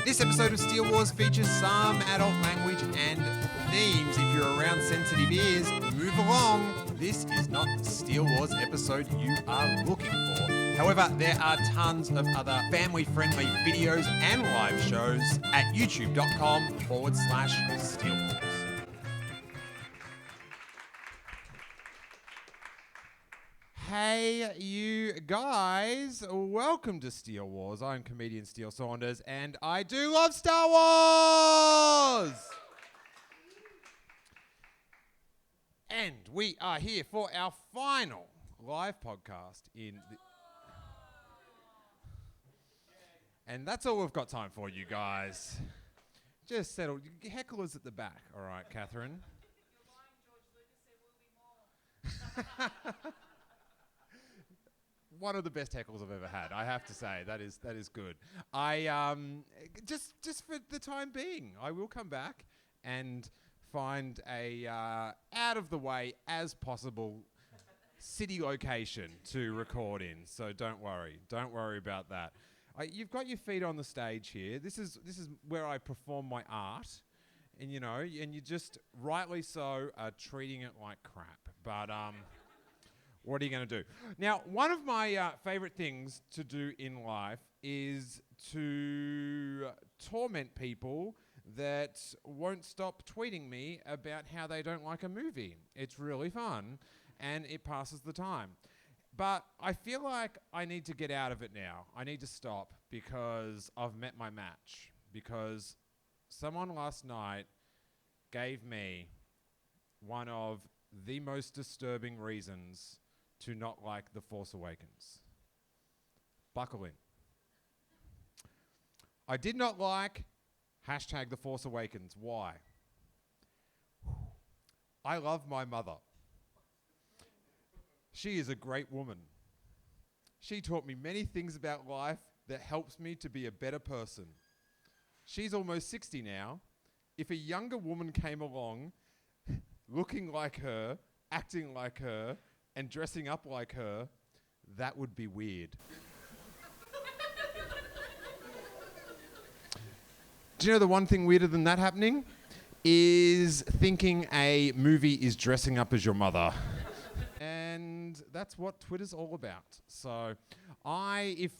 This episode of Steele Wars features some adult language and themes. If you're around sensitive ears, move along. This is not the Steele Wars episode you are looking for. However, there are tons of other family-friendly videos and live shows at youtube.com/Steele Wars. Hey, you guys. Welcome to Steele Wars. I'm comedian Steele Saunders, and I do love Star Wars! And we are here for our final live podcast And that's all we've got time for, you guys. Just settle. Hecklers at the back. All right, Catherine. One of the best heckles I've ever had, I have to say. That is good. I just for the time being, I will come back and find a out of the way as possible city location to record in. So don't worry about that. You've got your feet on the stage here. This is where I perform my art, and you just rightly so are treating it like crap. But what are you going to do? Now, one of my favorite things to do in life is to torment people that won't stop tweeting me about how they don't like a movie. It's really fun, and it passes the time. But I feel like I need to get out of it now. I need to stop because I've met my match. Because someone last night gave me one of the most disturbing reasons to not like The Force Awakens. Buckle in. I did not like #The Force Awakens. Why? I love my mother. She is a great woman. She taught me many things about life that helps me to be a better person. She's almost 60 now. If a younger woman came along looking like her, acting like her, and dressing up like her, that would be weird. Do you know the one thing weirder than that happening? Is thinking a movie is dressing up as your mother. And that's what Twitter's all about. So if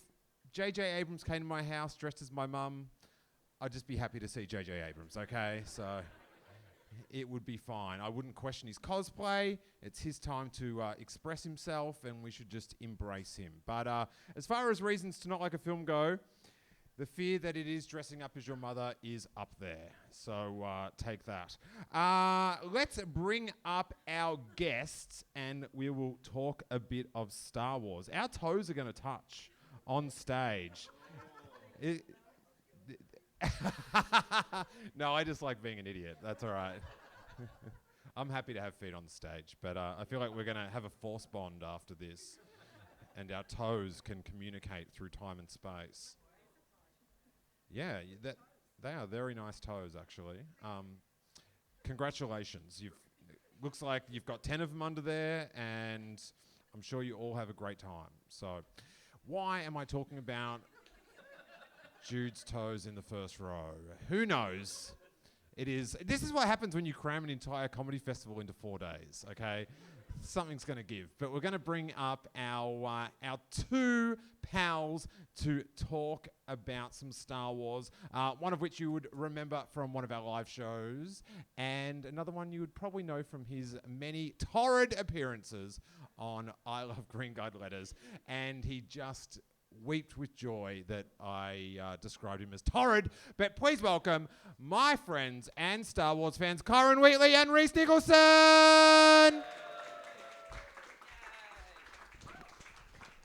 J.J. Abrams came to my house dressed as my mum, I'd just be happy to see J.J. Abrams, okay? So it would be fine. I wouldn't question his cosplay. It's his time to express himself, and we should just embrace him. But as far as reasons to not like a film go, the fear that it is dressing up as your mother is up there. So take that. Let's bring up our guests, and we will talk a bit of Star Wars. Our toes are going to touch on stage. No, I just like being an idiot. That's all right. I'm happy to have feet on the stage, but I feel like we're going to have a force bond after this, and our toes can communicate through time and space. Yeah, they are very nice toes, actually. Congratulations. Looks like you've got 10 of them under there, and I'm sure you all have a great time. So why am I talking about Jude's toes in the first row? Who knows? This is what happens when you cram an entire comedy festival into 4 days, okay? Something's going to give. But we're going to bring up our two pals to talk about some Star Wars, one of which you would remember from one of our live shows, and another one you would probably know from his many torrid appearances on I Love Green Guide Letters, and he just wept with joy that I described him as torrid. But please welcome my friends and Star Wars fans, Kyran Wheatley and Rhys Nicholson!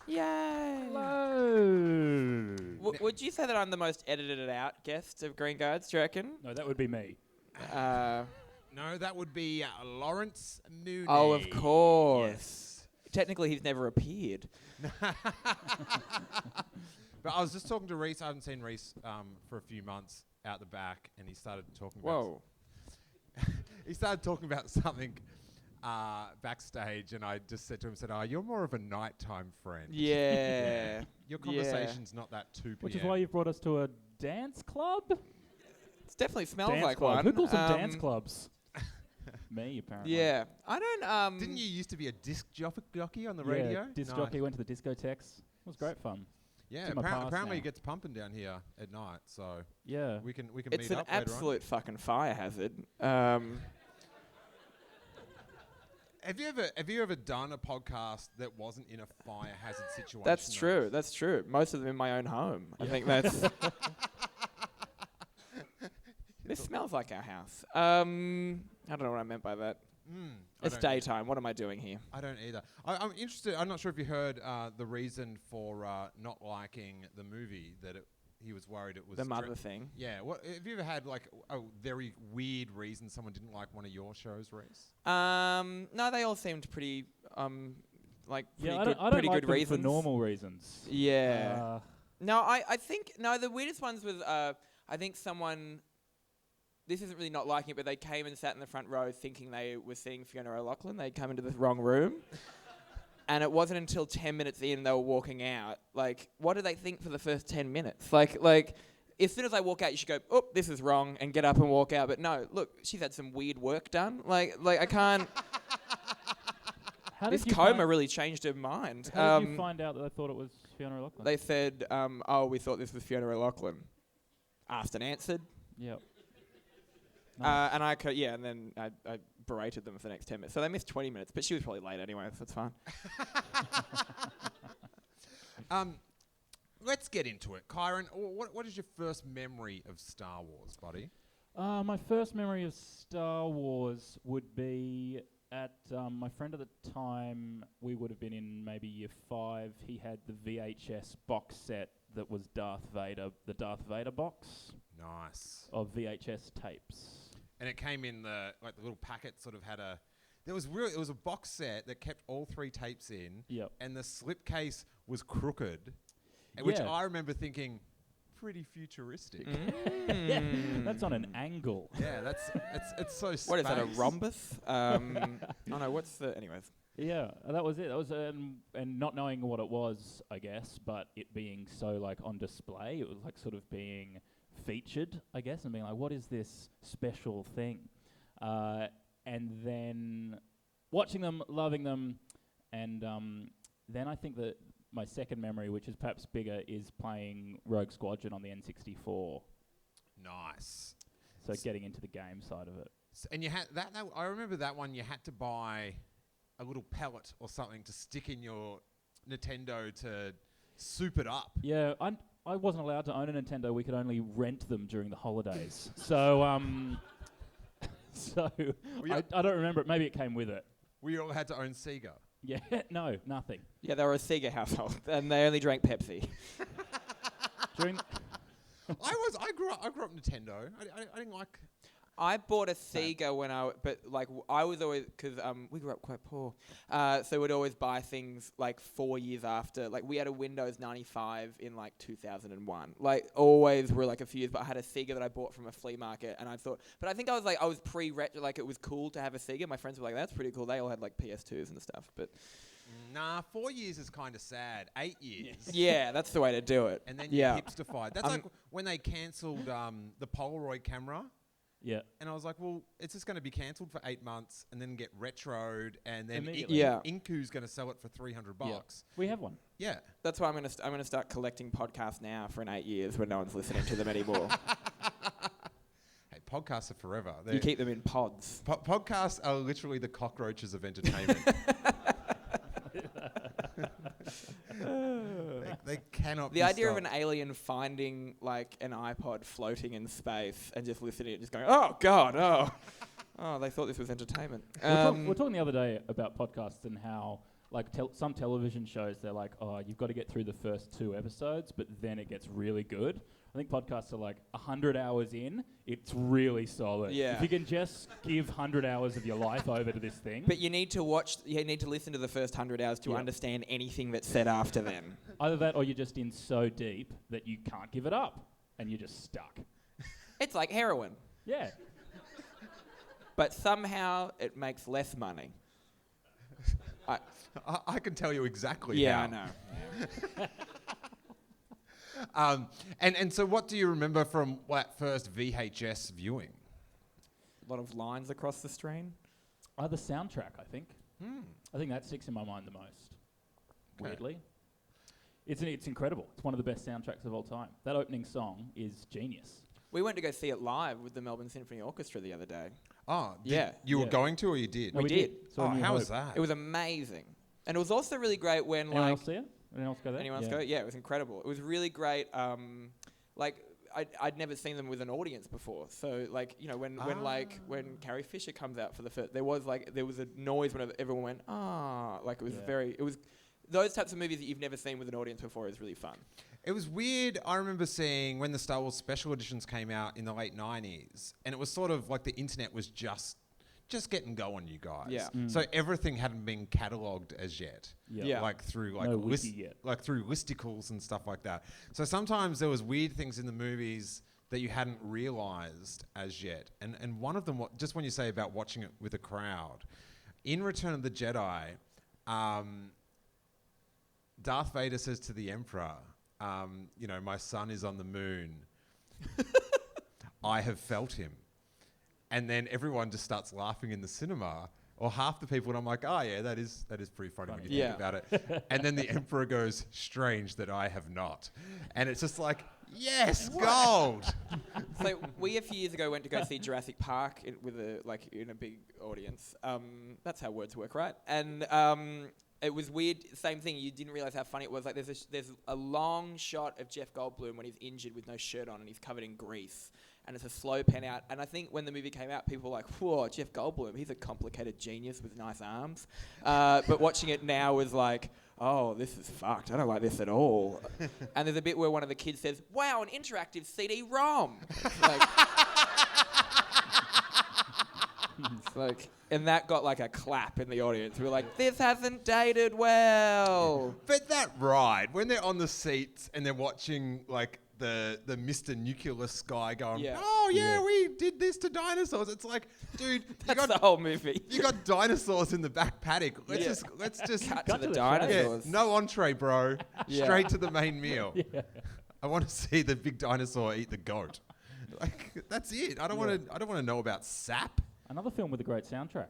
Yay! Hello. Would you say that I'm the most edited out guest of Green Guides, do you reckon? No, that would be me. No, that would be Lawrence Mooney. Oh, of course. Yes. Technically, he's never appeared. But I was just talking to Rhys. I haven't seen Rhys for a few months out the back, and he started talking about... he started talking about something backstage, and I just said to him, you're more of a nighttime friend. Yeah. Your conversation's not that 2 p.m. Which is why you've brought us to a dance club? It definitely smells Dance like club. one. Who calls them dance clubs? Me, apparently. Yeah. I don't... Didn't you used to be a disc jockey on the Yeah, radio? disc Nice. jockey, went to the discotheques. It was great fun. Yeah, It's in my past apparently now. it gets pumping down here at night, so Yeah. we can It's meet an up later on. absolute fucking fire hazard. Have you ever done a podcast that wasn't in a fire hazard situation? That's though? true. That's true. Most of them in my own home. I think that's... This smells like our house. I don't know what I meant by that. I It's don't- daytime. What am I doing here? I don't either. I'm interested. I'm not sure if you heard the reason for not liking the movie, that he was worried it was The mother thing. Yeah. What have you ever had like a very weird reason someone didn't like one of your shows, Rhys? No, they all seemed pretty, like pretty Yeah, good, I don't pretty like good them reasons. for normal reasons. Yeah. No, I think the weirdest ones was I think someone. This isn't really not liking it, but they came and sat in the front row thinking they were seeing Fiona O'Loughlin. They'd come into the wrong room. And it wasn't until 10 minutes in they were walking out. Like, what did they think for the first 10 minutes? Like, as soon as I walk out, you should go, oh, this is wrong, and get up and walk out. But no, look, she's had some weird work done. Like I can't... How This did you coma find, really changed her mind. How did you find out that they thought it was Fiona O'Loughlin? They said, oh, we thought this was Fiona O'Loughlin. Asked and answered. Yep. And and then I berated them for the next 10 minutes. So they missed 20 minutes, but she was probably late anyway, so it's fine. Let's get into it. Kyran, what is your first memory of Star Wars, buddy? My first memory of Star Wars would be at my friend at the time. We would have been in maybe year 5. He had the VHS box set that was Darth Vader, the Darth Vader box Nice. of VHS tapes. And it came in the little packet. Sort of had a. It was a box set that kept all 3 tapes in. Yep. And the slipcase was crooked, which Yeah. I remember thinking, pretty futuristic. That's on an angle. Yeah, it's so. What is that, a space. rhombus? Oh no, what's the... Anyways. Yeah, that was it. That was and not knowing what it was, I guess, but it being so like on display, it was like sort of being featured, I guess, and being like, what is this special thing? And then watching them, loving them, and then I think that my second memory, which is perhaps bigger, is playing Rogue Squadron on the N64. Nice. So getting into the game side of it. And you had that. I remember that one. You had to buy a little pellet or something to stick in your Nintendo to soup it up. Yeah, I wasn't allowed to own a Nintendo. We could only rent them during the holidays. So I don't remember it. Maybe it came with it. We all had to own Sega. Yeah, no, nothing. Yeah, they were a Sega household, and they only drank Pepsi. During I grew up Nintendo. I didn't like. I bought a Sega when I was always, because we grew up quite poor, so we'd always buy things like 4 years after. Like we had a Windows 95 in like 2001. Like always were like a few years, but I had a Sega that I bought from a flea market, and I thought, but I think I was pre-retro, like it was cool to have a Sega. My friends were like, that's pretty cool. They all had like PS2s and stuff, but Nah, 4 years is kind of sad. 8 years. yeah, that's the way to do it. And then you're hipsterfied. That's like when they cancelled the Polaroid camera. yeah, And I was like, well, it's just going to be cancelled for 8 months and then get retroed, and then Immediately. Yeah. Inku's going to sell it for $300. we have one. Yeah. That's why I'm gonna start collecting podcasts now for in 8 years when no one's listening to them anymore. Hey, podcasts are forever. You keep them in pods. Podcasts are literally the cockroaches of entertainment. they cannot. The be idea of stopped. an alien finding like an iPod floating in space and just listening to it, just going, "Oh God, oh, they thought this was entertainment." We're talking the other day about podcasts and how like some television shows, they're like, oh, you've got to get through the first 2 episodes, but then it gets really good. I think podcasts are like 100 hours in, it's really solid. Yeah. If you can just give 100 hours of your life over to this thing. But you need to listen to the first 100 hours to understand anything that's said after then. Either that or you're just in so deep that you can't give it up and you're just stuck. It's like heroin, Yeah. but somehow it makes less money. I can tell you exactly Yeah, how. I know. And so what do you remember from that first VHS viewing? A lot of lines across the screen. The soundtrack, I think. I think that sticks in my mind the most. Okay. Weirdly. It's incredible. It's one of the best soundtracks of all time. That opening song is genius. We went to go see it live with the Melbourne Symphony Orchestra the other day. Oh, Yeah. You were Yeah. going to, or you did? We did. So Oh, New how Hope. was that? It was amazing. And it was also really great when, Anyone like... else see it? Anyone else go there? Anyone else go? Yeah, it was incredible. It was really great. I'd never seen them with an audience before. So, like, you know, when Carrie Fisher comes out for the first... There was a noise when everyone went, ah. Like, it was... Those types of movies that you've never seen with an audience before is really fun. It was weird. I remember seeing when the Star Wars special editions came out in the late 90s, and it was sort of like the internet was just getting going, you guys. Yeah. So everything hadn't been catalogued as yet. Yeah. Like through No wiki yet. like through listicles and stuff like that. So sometimes there was weird things in the movies that you hadn't realized as yet. And one of them, just when you say about watching it with a crowd, in Return of the Jedi, Darth Vader says to the Emperor, you know, my son is on the moon. I have felt him. And then everyone just starts laughing in the cinema, or half the people, and I'm like, oh yeah, that is pretty funny when you think about it. And then the Emperor goes, strange that I have not. And it's just like, yes, gold. So we a few years ago went to go see Jurassic Park in a big audience. That's how words work, right? And it was weird. Same thing. You didn't realize how funny it was. Like there's a long shot of Jeff Goldblum when he's injured with no shirt on and he's covered in grease, and it's a slow pan out. And I think when the movie came out, people were like, "Whoa, Jeff Goldblum, he's a complicated genius with nice arms." But watching it now was like, "Oh, this is fucked. I don't like this at all." And there's a bit where one of the kids says, "Wow, an interactive CD-ROM." It's like, and that got like a clap in the audience. We were like, this hasn't dated well. But that ride, when they're on the seats and they're watching like the Mr. Nucleus guy going, oh yeah, we did this to dinosaurs. It's like, dude, that's the whole movie. You got dinosaurs in the back paddock. Let's just cut to the dinosaurs. Yeah, no entree, bro. Yeah. Straight to the main meal. Yeah. I want to see the big dinosaur eat the goat. Like, that's it. I don't want to know about sap. Another film with a great soundtrack.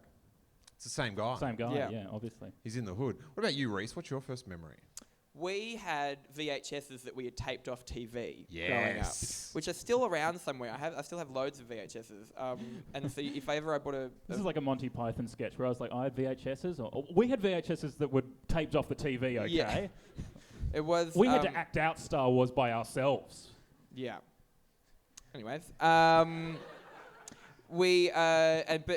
It's the same guy. Same guy, yeah, obviously. He's in the hood. What about you, Rhys? What's your first memory? We had VHSs that we had taped off TV Yes. growing up, which are still around somewhere. I still have loads of VHSs. And so if ever I bought This is like a Monty Python sketch where I was like, I had VHSs. Or we had VHSs that were taped off the TV, okay? Yeah. It was... We had to act out Star Wars by ourselves. Yeah. Anyways,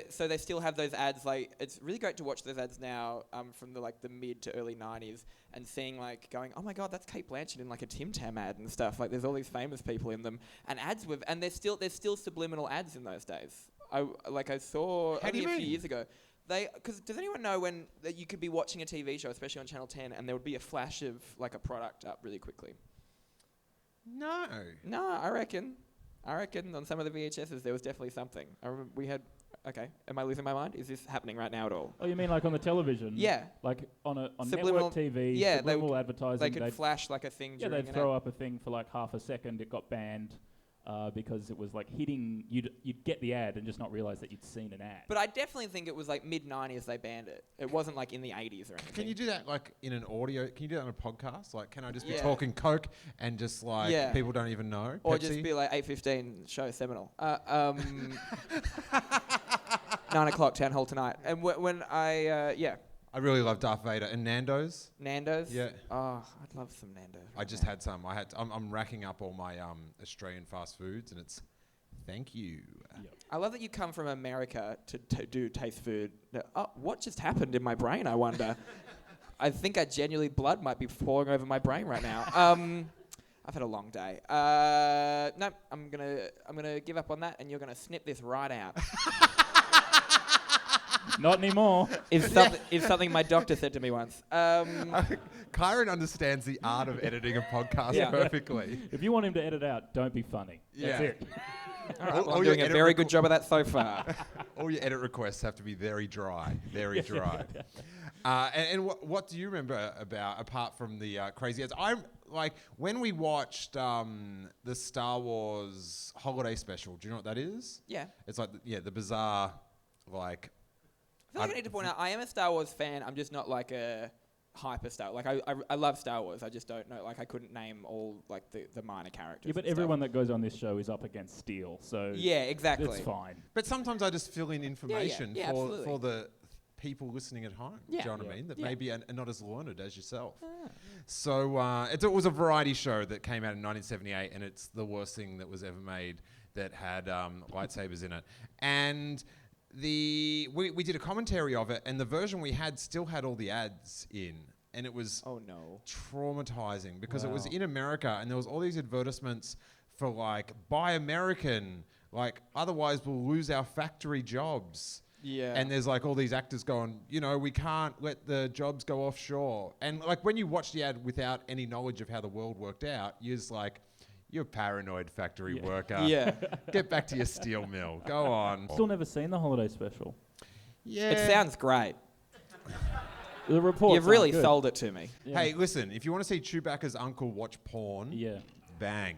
so they still have those ads. Like, it's really great to watch those ads now, from the mid to early 90s, and seeing going, oh my god, that's Kate Blanchett in like a Tim Tam ad and stuff. Like, there's all these famous people in them, and there's still subliminal ads in those days. I saw only a few years ago. Because does anyone know when that you could be watching a TV show, especially on Channel 10, and there would be a flash of like a product up really quickly? No. No, I reckon on some of the VHSs there was definitely something. I remember we had... Okay, am I losing my mind? Is this happening right now at all? Oh, you mean like on the television? Yeah. Like on Subliminal- network TV, yeah, subliminal advertising. They could flash like a thing during they'd throw up a thing for like half a second. It got banned because it was like hitting... You'd get the ad and just not realise that you'd seen an ad. But I definitely think it was like mid-90s they banned it. It wasn't like in the 80s or anything. Can you do that like in an audio? Can you do that on a podcast? Like, can I just be talking Coke and just like people don't even know? Or Pepsi? just be like 8:15 show Seminole. 9 o'clock town hall tonight. And when I really love Darth Vader and Nando's. Nando's. Yeah. Oh, I'd love some Nando's. I just had some. I'm racking up all my Australian fast foods, and it's thank you. Yep. I love that you come from America to do taste food. Oh, what just happened in my brain? I wonder. I think blood might be pouring over my brain right now. I've had a long day. No, I'm gonna give up on that, and you're gonna snip this right out. Not anymore. Is something my doctor said to me once. Kyran understands the art of editing a podcast perfectly. If you want him to edit out, don't be funny. Yeah. That's it. All right, well, I'm doing a very good job of that so far. All your edit requests have to be very dry, very dry. And what do you remember about, apart from the crazy ads? I'm like, when we watched the Star Wars holiday special, do you know what that is? Yeah. It's like, the bizarre, like... I feel like I need to point out, I am a Star Wars fan. I'm just not like a hyper Star. Like I love Star Wars. I just don't know. Like I couldn't name all like the minor characters. Yeah, but everyone that goes on this show is up against Steele, so yeah, exactly. it's fine. But sometimes I just fill in information absolutely. for the people listening at home. Yeah. Do you know what I mean? That maybe are not as learned as yourself. Ah. So it was a variety show that came out in 1978, and it's the worst thing that was ever made that had lightsabers in it. And we did a commentary of it, and the version we had still had all the ads in, and it was traumatizing because it was in America, and there was all these advertisements for like buy American, like otherwise we'll lose our factory jobs. Yeah. And there's like all these actors going, we can't let the jobs go offshore. And like when you watch the ad without any knowledge of how the world worked out, you're just like, you're a paranoid factory worker. Yeah. Get back to your steel mill. Go on. Still never seen the holiday special. Yeah. It sounds great. The reports You've really aren't good. sold it to me. Yeah. Hey, listen, if you want to see Chewbacca's uncle watch porn, bang.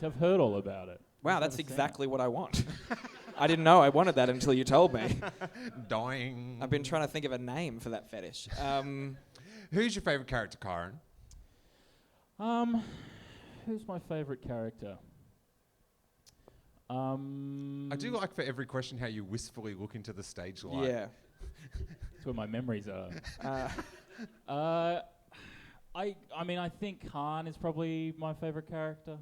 I've heard all about it. Wow, that's exactly what I want. I didn't know I wanted that until you told me. Dying. I've been trying to think of a name for that fetish. Who's your favourite character, Kyran? Who's my favourite character? I do like for every question how you wistfully look into the stage light. Yeah. That's where my memories are. I mean, I think Han is probably my favourite character.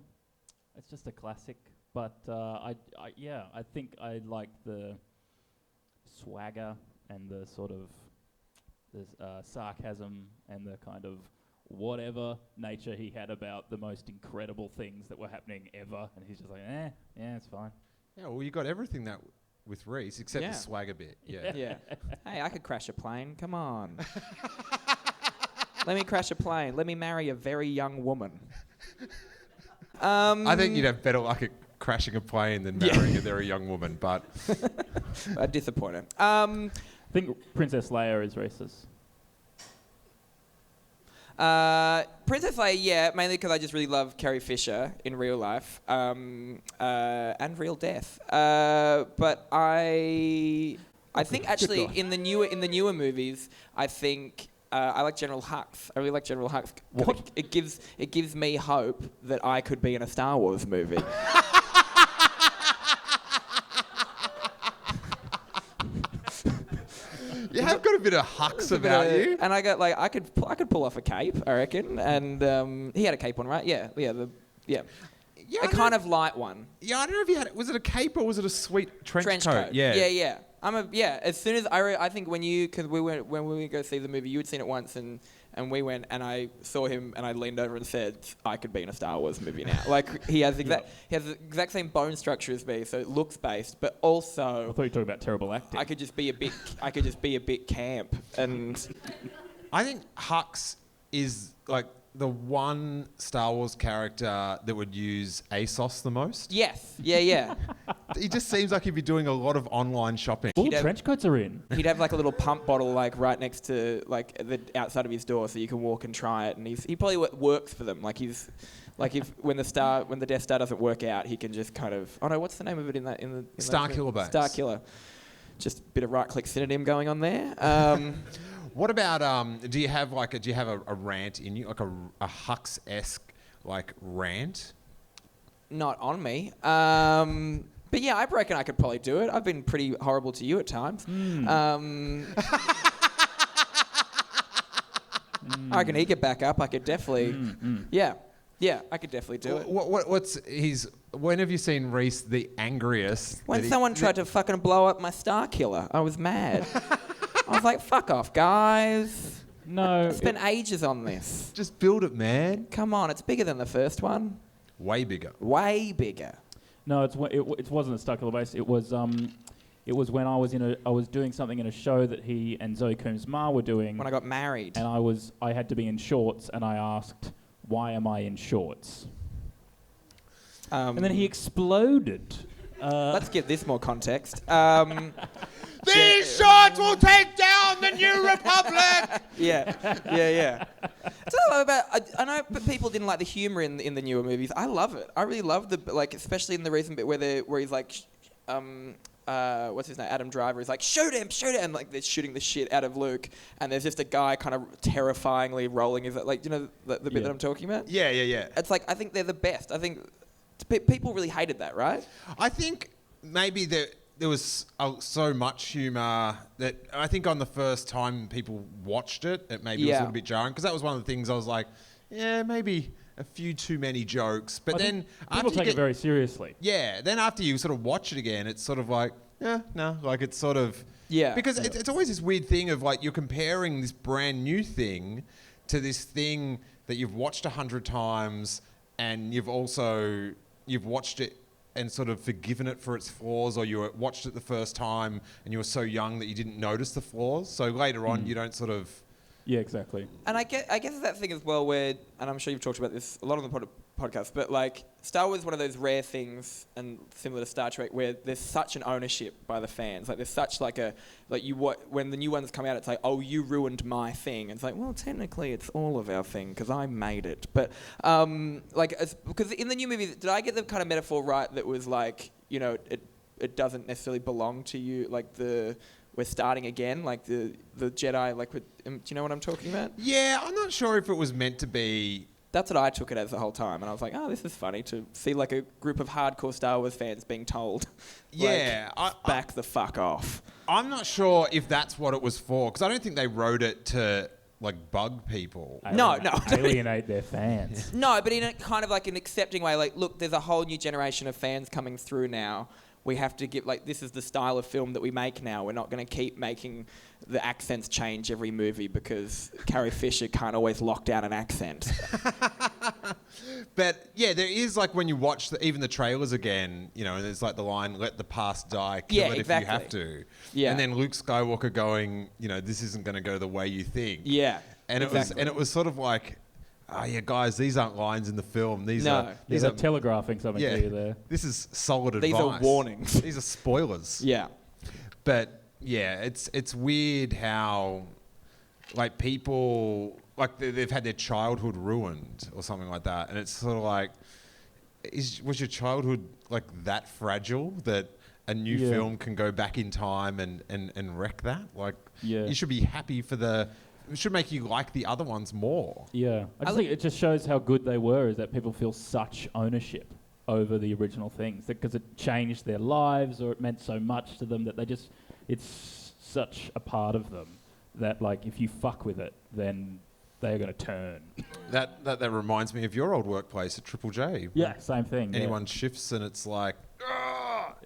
It's just a classic. But I think I like the swagger and the sort of sarcasm and the kind of whatever nature he had about the most incredible things that were happening ever, and he's just like, it's fine. Yeah, well, you got everything that with Rhys except the swagger bit. Yeah. Yeah. Hey, I could crash a plane. Come on. Let me crash a plane. Let me marry a very young woman. I think you'd have better luck at crashing a plane than marrying a very young woman, but... Disappointed. I think Princess Leia is racist. Princess Leia, mainly because I just really love Carrie Fisher in real life and real death. But I think actually in the newer movies, I think I like General Hux. I really like General Hux. What? It gives me hope that I could be in a Star Wars movie. You have got a bit of Hux about you. And I got like I could pull off a cape, I reckon. And he had a cape on, right? Yeah, a kind of light one. Yeah, I don't know if you had it. Was it a cape or was it a sweet trench coat? Yeah. As soon as I think when we go see the movie, you had seen it once, and we went, and I saw him, and I leaned over and said, I could be in a Star Wars movie now. Like he has the exact same bone structure as me, so it looks based, but also I thought you were talking about terrible acting. I could just be a bit camp, and I think Hux is like the one Star Wars character that would use ASOS the most. yes, yeah. He just seems like he'd be doing a lot of online shopping. All trench coats are in. He'd have like a little pump bottle like right next to like the outside of his door, so you can walk and try it. And he probably works for them. Like he's like if when the Death Star doesn't work out, he can just kind of what's the name of it in the Starkiller Base. Starkiller. Just a bit of right click synonym going on there. What about do you have a rant in you, like a Hux-esque like rant? Not on me. But yeah, I reckon I could probably do it. I've been pretty horrible to you at times. I reckon he could back up. I could definitely. Yeah, I could definitely do it. When have you seen Rhys the angriest? When someone tried to fucking blow up my Starkiller, I was mad. I was like, fuck off, guys. No. I spent ages on this. Just build it, man. Come on, it's bigger than the first one. Way bigger. Way bigger. No, it wasn't a Starkiller Base. It was when I was doing something in a show that he and Zoe Coombs-Marr were doing. When I got married. And I had to be in shorts, and I asked, why am I in shorts? And then he exploded. Let's give this more context. These shots will take down the New Republic. Yeah. That's what I love about. I know, but people didn't like the humor in the newer movies. I love it. I really love especially in the recent bit where he's like, what's his name? Adam Driver is like, shoot him, and like they're shooting the shit out of Luke, and there's just a guy kind of terrifyingly rolling his like, you know, the bit that I'm talking about. Yeah. It's like I think they're the best. I think people really hated that, right? I think maybe there was so much humour that I think on the first time people watched it, it maybe was a little bit jarring, because that was one of the things I was like, yeah, maybe a few too many jokes. But then people take it very seriously. Yeah, then after you sort of watch it again, it's sort of like, like it's sort of... Yeah. Because it's always this weird thing of like you're comparing this brand new thing to this thing that you've watched 100 times, and you've watched it and sort of forgiven it for its flaws, or you watched it the first time and you were so young that you didn't notice the flaws. So later on, you don't sort of... Yeah, exactly. And I guess it's that thing as well where, and I'm sure you've talked about this a lot on the podcast, but like Star Wars is one of those rare things, and similar to Star Trek, where there's such an ownership by the fans. Like there's such when the new ones come out, it's like, oh, you ruined my thing. And it's like, well, technically it's all of our thing because I made it. But because in the new movie, did I get the kind of metaphor right that was like, you know, it doesn't necessarily belong to you, like we're starting again, like the Jedi, like do you know what I'm talking about? Yeah, I'm not sure if it was meant to be... That's what I took it as the whole time, and I was like, oh, this is funny to see like a group of hardcore Star Wars fans being told, back the fuck off. I'm not sure if that's what it was for, because I don't think they wrote it to like bug people. No. Alienate their fans. No, but in a kind of like an accepting way, like, look, there's a whole new generation of fans coming through now. We have to give, like, this is the style of film that we make now. We're not going to keep making the accents change every movie because Carrie Fisher can't always lock down an accent. But yeah, there is, like, when you watch even the trailers again, you know, and there's like the line, let the past die, kill it exactly. if you have to. Yeah. And then Luke Skywalker going, you know, this isn't going to go the way you think. Yeah. And it was sort of like, oh yeah, guys, these aren't lines in the film. These are telegraphing something to you there. This is solid advice. These are warnings. These are spoilers. Yeah. But yeah, it's weird how like people like they've had their childhood ruined or something like that, and it's sort of like, was your childhood like that fragile that a new film can go back in time and wreck that? Like, you should be happy for it should make you like the other ones more. Yeah. I just think it just shows how good they were, is that people feel such ownership over the original things, because it changed their lives or it meant so much to them that it's such a part of them that, like, if you fuck with it, then they're going to turn. That reminds me of your old workplace at Triple J. Yeah, same thing. Anyone shifts and it's like,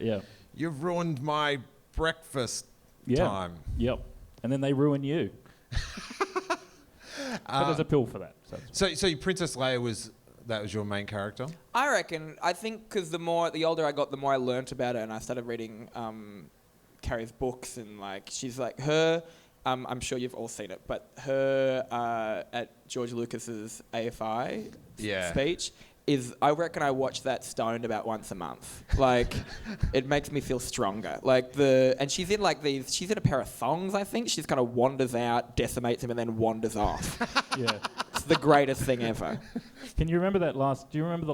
yeah, you've ruined my breakfast time. Yep. And then they ruin you. But there's a pill for that. So Princess Leia was your main character? I reckon. I think because the older I got, the more I learnt about her, and I started reading Carrie's books, and like she's like her. I'm sure you've all seen it, but her at George Lucas's AFI speech is, I reckon I watch that stoned about once a month. Like, it makes me feel stronger. Like and she's in like she's in a pair of thongs, I think. She's kind of wanders out, decimates him, and then wanders off. Yeah. It's the greatest thing ever. Do you remember the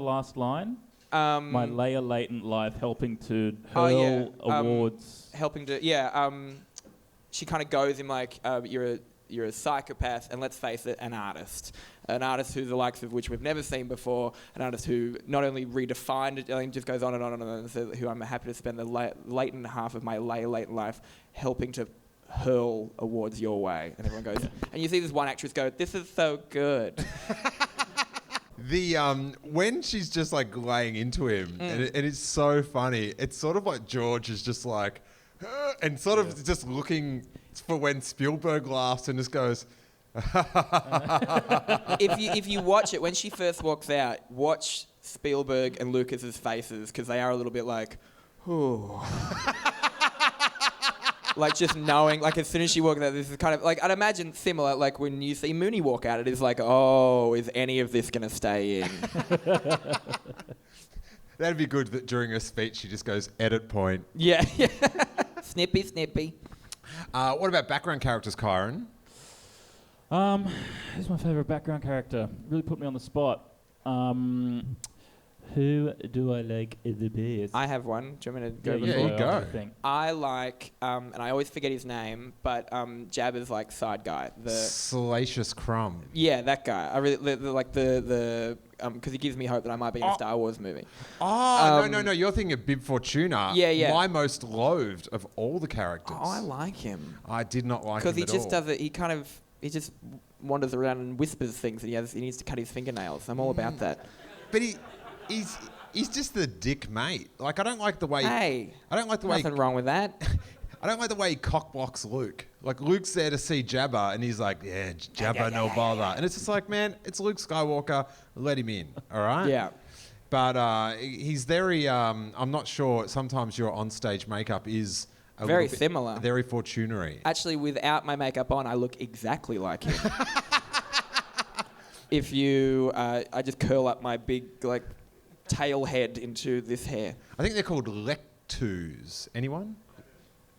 last line? My Leia latent life helping to hurl awards. She kind of goes in like, you're a psychopath, and let's face it, an artist who the likes of which we've never seen before, an artist who not only redefined it, just goes on and on and on, and says, who I'm happy to spend the latent half of my latent life helping to hurl awards your way. And everyone goes, and you see this one actress go, this is so good. When she's just like laying into him, and it's so funny. It's sort of like George is just like, and sort of just looking for when Spielberg laughs and just goes. If you watch it, when she first walks out, watch Spielberg and Lucas's faces, because they are a little bit like, ooh. Like, just knowing, like, as soon as she walks out, this is kind of like, I'd imagine similar, like when you see Mooney walk out, it is like, oh, is any of this going to stay in? That'd be good that during her speech she just goes, edit point. Yeah. Snippy, snippy. What about background characters, Kyran? Who's my favourite background character? Really put me on the spot. Who do I like the best? I have one. Do you want me to go Yeah, before? you go. I like, and I always forget his name, but Jabba's like side guy. The Salacious Crumb. Yeah, that guy. I really like the because he gives me hope that I might be in a Star Wars movie. Oh, no. You're thinking of Bib Fortuna. Yeah. My most loathed of all the characters. Oh, I like him. I did not like him Because he at just all. does it. He just wanders around and whispers things that he needs to cut his fingernails. I'm all about that. But he's just the dick mate. Like, I don't like the way... Hey, I don't like the way... nothing wrong with that. I don't like the way he cockblocks Luke. Like, Luke's there to see Jabba, and he's like, yeah, Jabba, no bother. And it's just like, man, it's Luke Skywalker. Let him in, all right? Yeah. But he's very... I'm not sure. Sometimes your on-stage makeup is... Very similar. Very Fortunary. Actually, without my makeup on, I look exactly like him. If you... I just curl up my big, like, tail head into this hair. I think they're called lectus. Anyone?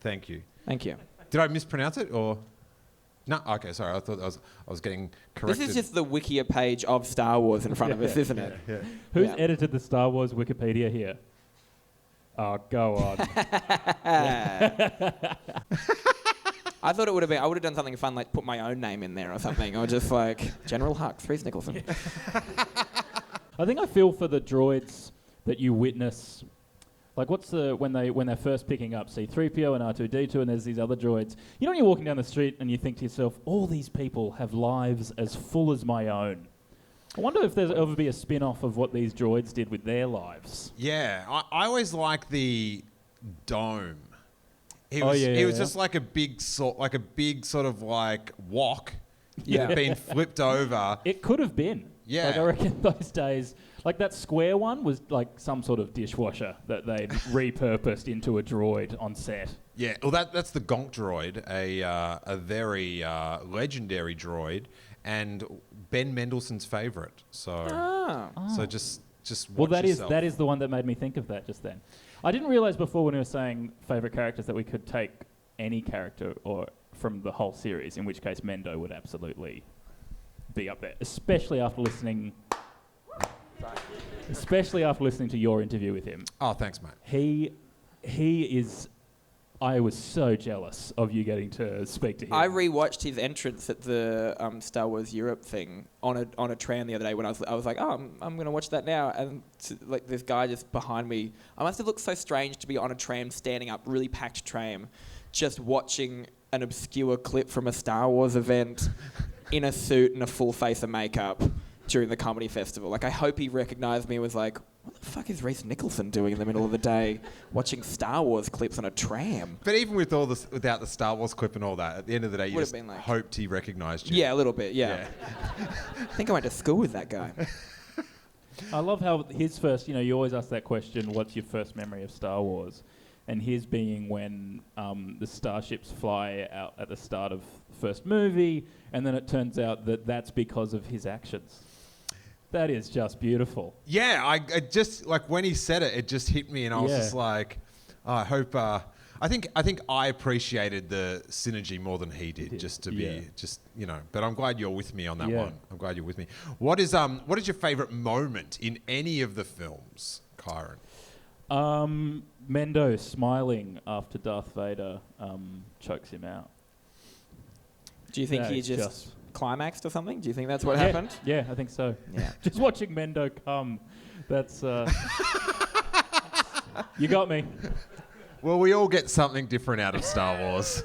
Thank you. Thank you. Did I mispronounce it or? No. Okay, sorry. I thought I was getting corrected. This is just the Wikia page of Star Wars in front of us, isn't it? Yeah. Who's edited the Star Wars Wikipedia here? Oh, go on. I thought it would have been. I would have done something fun, like put my own name in there or something, or just like General Hux, Rhys Nicholson. I think I feel for the droids that you witness. Like, what's when they're first picking up C-3PO and R2-D2, and there's these other droids. You know, when you're walking down the street and you think to yourself, all these people have lives as full as my own. I wonder if there's ever be a spin-off of what these droids did with their lives. Yeah, I always like the dome. He was just like a big sort of like wok that had been flipped over. It could have been. Yeah. Like, I reckon those days, like that square one was like some sort of dishwasher that they'd repurposed into a droid on set. Yeah, well, that's the Gonk droid, a very legendary droid, and Ben Mendelsohn's favorite. So, so just watch yourself. that is the one that made me think of that just then. I didn't realize before when we were saying favorite characters that we could take any character or from the whole series, in which case Mendo would absolutely be up there, especially after listening to your interview with him. Oh, thanks, mate. He is. I was so jealous of you getting to speak to him. I rewatched his entrance at the Star Wars Europe thing on a tram the other day when I was like, oh, I'm gonna watch that now, and like this guy just behind me. I must have looked so strange to be on a tram, standing up, really packed tram, just watching an obscure clip from a Star Wars event in a suit and a full face of makeup during the comedy festival. Like, I hope he recognized me and was like, what the fuck is Rhys Nicholson doing in the middle of the day watching Star Wars clips on a tram? But even with all this, without the Star Wars clip and all that, at the end of the day, you Would've just been like- hoped he recognized you. Yeah, a little bit, yeah. I think I went to school with that guy. I love how his first, you always ask that question, what's your first memory of Star Wars? And his being when the starships fly out at the start of the first movie, and then it turns out that that's because of his actions. That is just beautiful. Yeah, I just, like, when he said it, it just hit me, and I was just like, oh, I hope... I think I appreciated the synergy more than he did, just to be, but I'm glad you're with me on that one. I'm glad you're with me. What is your favourite moment in any of the films, Kyran? Mendo smiling after Darth Vader chokes him out. Do you think That he is just climaxed or something? Do you think that's what happened? Yeah, I think so. Yeah. Just watching Mendo come, that's... you got me. Well, we all get something different out of Star Wars.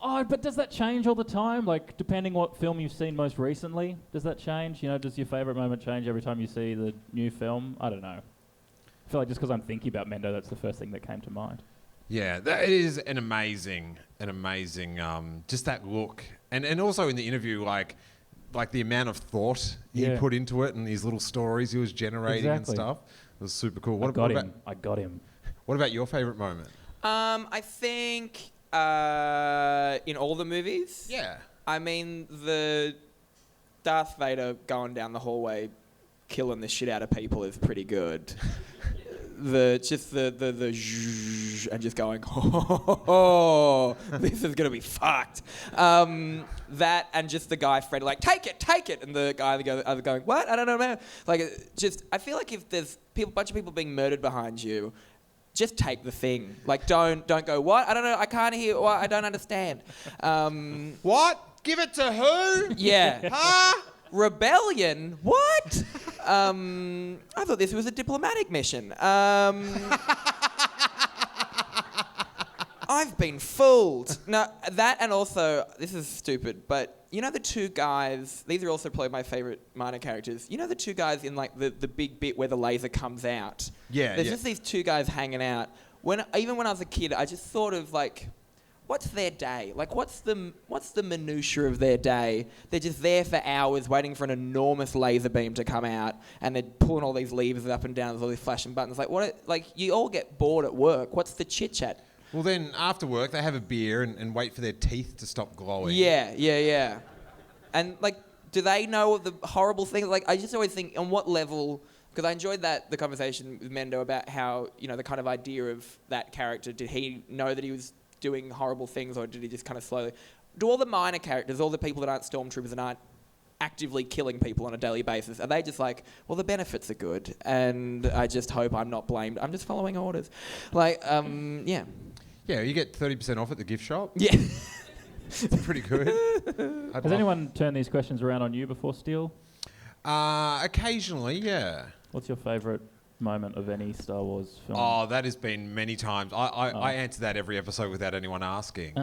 Oh, but does that change all the time? Like, depending what film you've seen most recently, does that change? Does your favourite moment change every time you see the new film? I don't know. I feel like just because I'm thinking about Mendo, that's the first thing that came to mind. Yeah, that is an amazing, just that look. And also in the interview, like the amount of thought he put into it and these little stories he was generating and stuff. It was super cool. I got him. What about your favourite moment? I think in all the movies. Yeah. I mean, the Darth Vader going down the hallway killing the shit out of people is pretty good. The zhuzh and just going, oh, this is gonna be fucked. That and just the guy Fred like, take it, and the guy the other going, what? I don't know, man. Like, I feel like if there's a bunch of people being murdered behind you, just take the thing. Like, don't go, what? I don't know. I can't hear. What? I don't understand. What? Give it to who? Yeah. Huh? Rebellion? What? I thought this was a diplomatic mission. I've been fooled. No, that and also, this is stupid, but you know the two guys, these are also probably my favourite minor characters. You know the two guys in like the big bit where the laser comes out? Yeah, There's just these two guys hanging out. Even when I was a kid, I just thought of like, what's their day? Like, what's the minutiae of their day? They're just there for hours waiting for an enormous laser beam to come out, and they're pulling all these levers up and down with all these flashing buttons. Like, you all get bored at work. What's the chit-chat? Well, then after work, they have a beer and wait for their teeth to stop glowing. Yeah. And, like, do they know the horrible things? Like, I just always think, on what level... Because I enjoyed the conversation with Mendo about how, you know, the kind of idea of that character. Did he know that he was doing horrible things, or did he just kind of slowly... Do all the minor characters, all the people that aren't stormtroopers and aren't actively killing people on a daily basis, are they just like, well, the benefits are good, and I just hope I'm not blamed. I'm just following orders. Like, yeah. Yeah, you get 30% off at the gift shop. Yeah. It's pretty good. Has anyone turned these questions around on you before, Steele? Occasionally, yeah. What's your favourite moment of any Star Wars film? Oh, that has been many times. I answer that every episode without anyone asking.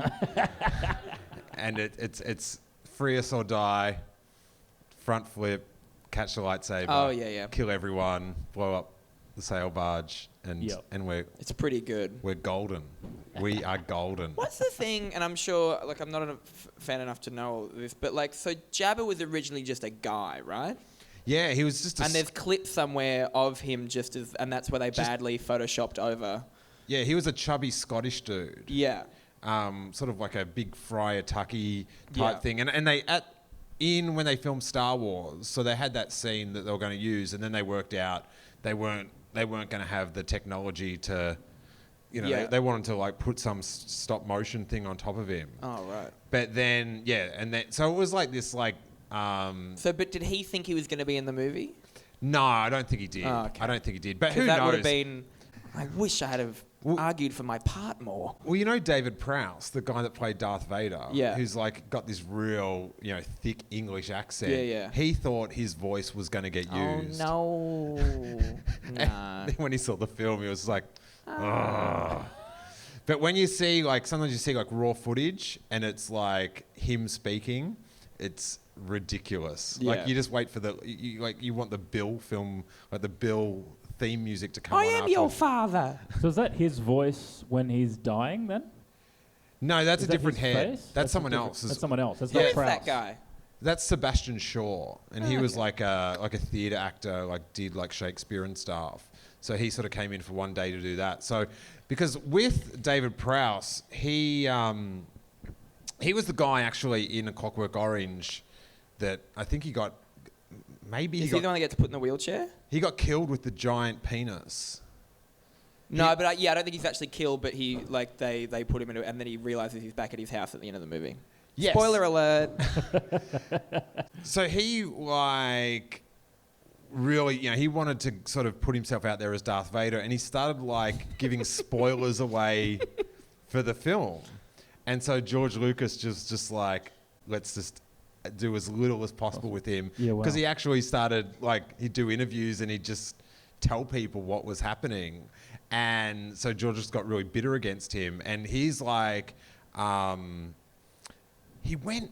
And it's free us or die, front flip, catch the lightsaber. Oh, yeah. Kill everyone, blow up the sail barge, and It's pretty good. we're golden. We are golden. What's the thing, and I'm sure, like, I'm not a fan enough to know this, but, like, so Jabba was originally just a guy, right? Yeah, he was just and there's clips somewhere of him just as, and that's where they badly photoshopped over. Yeah, he was a chubby Scottish dude. Yeah. Sort of like a big Friar Tucky type thing. And they, when they filmed Star Wars, so they had that scene that they were going to use, and then they worked out they weren't going to have the technology to, you know, they wanted to like put some stop motion thing on top of him. Oh, right. But then, so it was like this like... but did he think he was going to be in the movie? No, I don't think he did. Oh, okay. I don't think he did. But who that knows? would have been... I wish I had argued for my part more. Well, you know David Prowse, the guy that played Darth Vader, who's like got this real, you know, thick English accent. Yeah. He thought his voice was going to get used. Oh, no. Nah. When he saw the film, he was like, oh. But when you see, like, sometimes you see, like, raw footage and it's, like, him speaking, it's ridiculous. Yeah. Like, you just wait for you want the Bill film, like, the Bill theme music to come on. I am your father. So is that his voice when he's dying then? No, that's a different head. Face? That's someone else. That's someone else. That's Who not is Prowse. that guy? That's Sebastian Shaw, and he was like a theatre actor, like did like Shakespeare and stuff. So he sort of came in for one day to do that. So because with David Prowse, he was the guy actually in A Clockwork Orange that I think he got. Maybe Is he the one that gets put in the wheelchair? He got killed with the giant penis. No, but I don't think he's actually killed. But he they put him in, and then he realizes he's back at his house at the end of the movie. Yes. Spoiler alert. So he like really, you know, he wanted to sort of put himself out there as Darth Vader, and he started like giving spoilers away for the film. And so George Lucas just like, let's just do as little as possible with him. Yeah, wow. Because he actually started, like, he'd do interviews and he'd just tell people what was happening. And so George just got really bitter against him. And he's like, there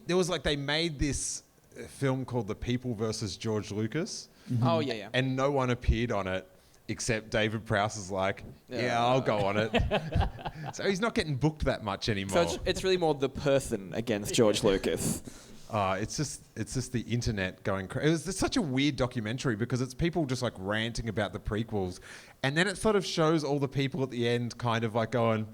was like, they made this film called The People versus George Lucas. Mm-hmm. Oh, yeah. And no one appeared on it except David Prowse is like, yeah, I'll go on it. So he's not getting booked that much anymore. So it's really more the person against George Lucas. It's just the internet going crazy. It's such a weird documentary because it's people just like ranting about the prequels, and then it sort of shows all the people at the end kind of like going,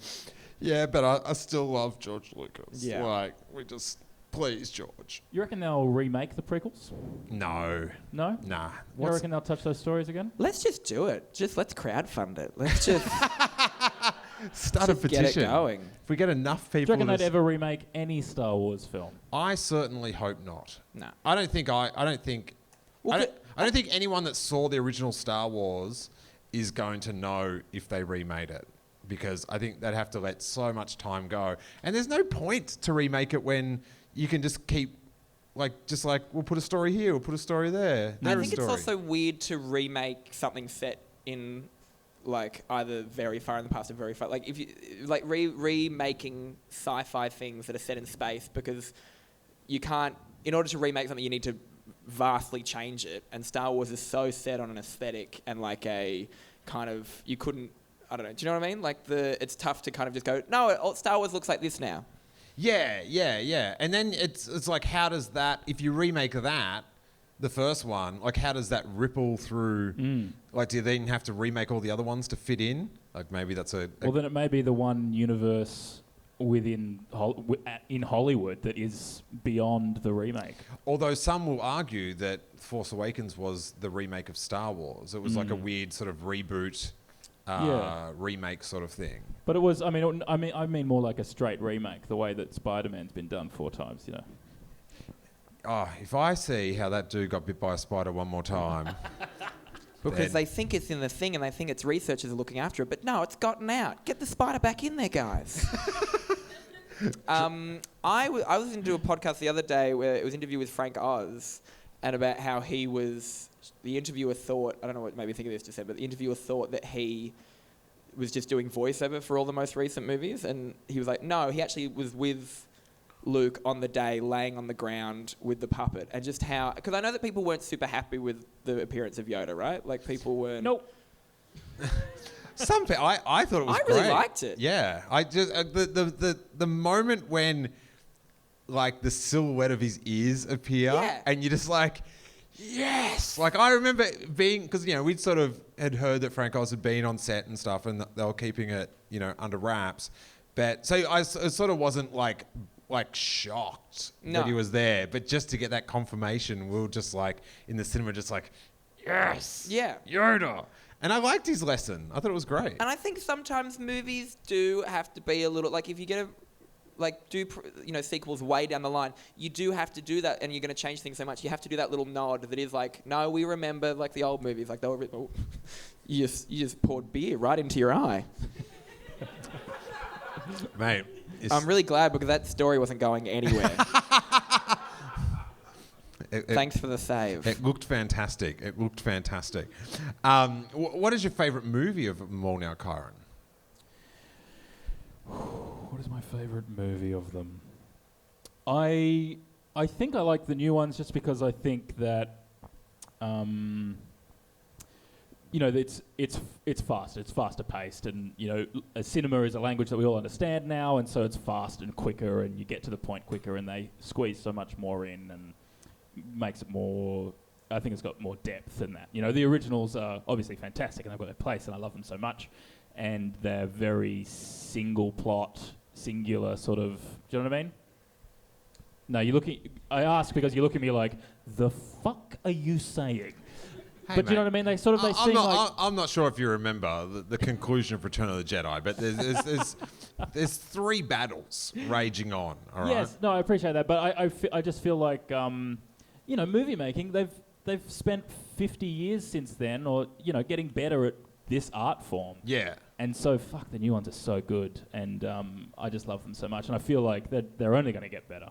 yeah, but I still love George Lucas. Yeah. Like we just Please, George. You reckon they'll remake the prequels? No. No? Nah. You reckon they'll touch those stories again? Let's just do it. Let's crowdfund it. Let's just start a petition. Get it going. If we get enough Do you people... reckon they'd ever remake any Star Wars film? I certainly hope not. No. I don't think... Well, I don't think anyone that saw the original Star Wars is going to know if they remade it, because I think they'd have to let so much time go. And there's no point to remake it when you can just keep, we'll put a story here, we'll put a story there. I think it's also weird to remake something set in, either very far in the past or very far. If you remaking sci-fi things that are set in space, because you can't. In order to remake something, you need to vastly change it, and Star Wars is so set on an aesthetic and a kind of, you couldn't, I don't know, do you know what I mean? It's tough to kind of just go, no, Star Wars looks like this now. Yeah. And then it's how does that, if you remake that, the first one, how does that ripple through? Do you then have to remake all the other ones to fit in? Maybe that's well, then it may be the one universe within in Hollywood that is beyond the remake. Although some will argue that Force Awakens was the remake of Star Wars. It was a weird sort of reboot, remake sort of thing. But it was, I mean more like a straight remake, the way that Spider-Man's been done 4 times, you know. Oh, if I see how that dude got bit by a spider one more time. Because they think it's in the thing and they think its researchers are looking after it, but no, it's gotten out. Get the spider back in there, guys. I was listening to a podcast the other day where it was an interview with Frank Oz, and about how the interviewer thought, I don't know what made me think of this just then, but the interviewer thought that he was just doing voiceover for all the most recent movies, and he was like, no, he actually was with Luke on the day, laying on the ground with the puppet, and just how, because I know that people weren't super happy with the appearance of Yoda, right? People weren't. Nope. Some I thought it was great. I great. really liked it. Yeah, I just the moment when the silhouette of his ears appear, and you're just yes. I remember being, because we'd sort of had heard that Frank Oz had been on set and stuff, and they were keeping it under wraps, but so I sort of wasn't shocked that he was there, but just to get that confirmation, we were just in the cinema, just yes, Yoda. And I liked his lesson. I thought it was great. And I think sometimes movies do have to be a little, if you get sequels way down the line, you do have to do that, and you're going to change things so much. You have to do that little nod that is no, we remember the old movies, they were. Oh, you just poured beer right into your eye, mate. I'm really glad, because that story wasn't going anywhere. Thanks for the save. It looked fantastic. What is your favourite movie of them all now, Kyran? What is my favourite movie of them? I think I like the new ones just because I think that it's fast. It's faster paced, and cinema is a language that we all understand now, and so it's fast and quicker, and you get to the point quicker, and they squeeze so much more in and makes it more. I think it's got more depth than that. The originals are obviously fantastic, and they've got their place, and I love them so much, and they're very single plot, singular sort of. Do you know what I mean? No, you're looking. I ask because you look at me like, the fuck are you saying? Hey, but do you know what I mean? They sort of I'm not sure if you remember the conclusion of Return of the Jedi, but there's 3 battles raging on. All right? Yes, no, I appreciate that, but I just feel like movie making, they've spent 50 years since then, or getting better at this art form. Yeah. And so the new ones are so good, and I just love them so much, and I feel like they're only going to get better.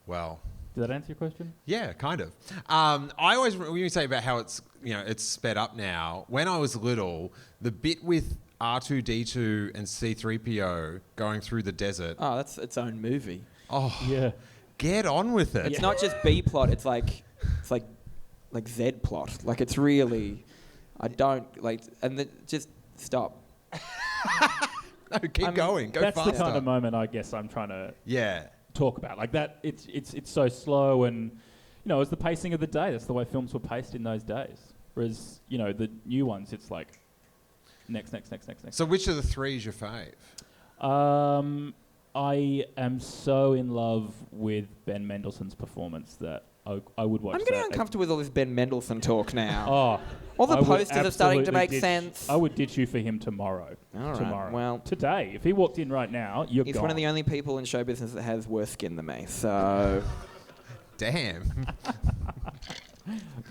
Well. Did that answer your question? Yeah, kind of. I always, when you say about how it's sped up now, when I was little, the bit with R2-D2 and C-3PO going through the desert. Oh, that's its own movie. Oh, yeah. Get on with it. It's not just B plot. It's like Z plot. It's really, I don't and just stop. No, keep going. Go that's faster. That's the kind of moment I guess I'm trying to. Yeah. Talk about that. It's so slow, and it's the pacing of the day. That's the way films were paced in those days. Whereas the new ones, it's next. So which of the 3 is your fave? I am so in love with Ben Mendelsohn's performance that I would watch I'm getting that. uncomfortable with all this Ben Mendelsohn talk now. Oh. All the I would posters are starting to absolutely make ditch- sense. I would ditch you for him tomorrow. All right, Tomorrow. well. Today. If he walked in right now, you're He's gone. one of the only people in show business that has worse skin than me, so... Damn.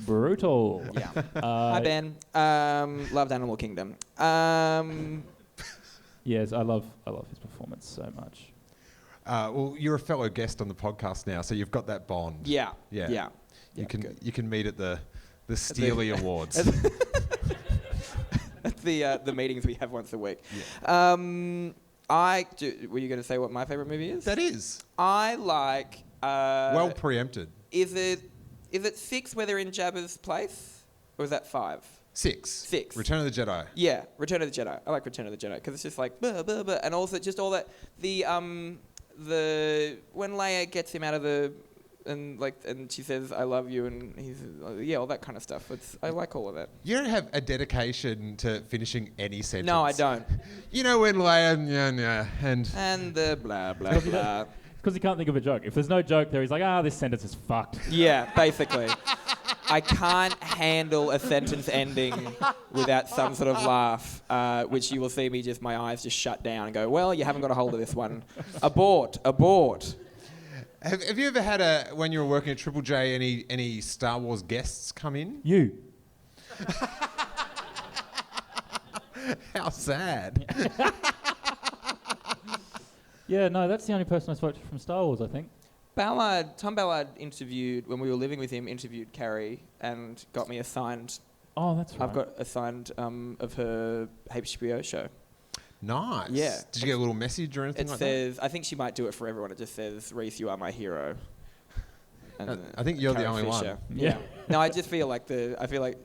Brutal. Yeah. Hi, Ben. Loved Animal Kingdom. Yes, I love his performance so much. Well, you're a fellow guest on the podcast now, so you've got that bond. Yeah. Yeah. Yeah. You can meet at the Steele Awards. That's the meetings we have once a week. Yeah. Were you going to say what my favorite movie is? That is I like. well preempted. Is it 6 where they're in Jabba's place, or is that 5? 6. 6. Return of the Jedi. Yeah, Return of the Jedi. I like Return of the Jedi because it's just like blah, blah, blah. And also just all that the when Leia gets him out of the and she says I love you and he's all that kind of stuff. I like all of that. You don't have a dedication to finishing any sentence. No, I don't. You know when Leia and the blah blah blah. Because he can't think of a joke. If there's no joke there, he's like, this sentence is fucked. Yeah, basically. I can't handle a sentence ending without some sort of laugh, which you will see me my eyes just shut down and go, well, you haven't got a hold of this one. Abort. Have you ever had when you were working at Triple J, any Star Wars guests come in? You. How sad. Yeah, no, that's the only person I spoke to from Star Wars, I think. Tom Ballard when we were living with him, interviewed Carrie and got me a signed. Oh, that's right. I've got a signed of her HBO show. Nice. Yeah. Did you get a little message or anything like that? It says, I think she might do it for everyone. It just says, Rhys, you are my hero. And I think you're the Carrie only one. Fisher. Yeah. No, I just feel like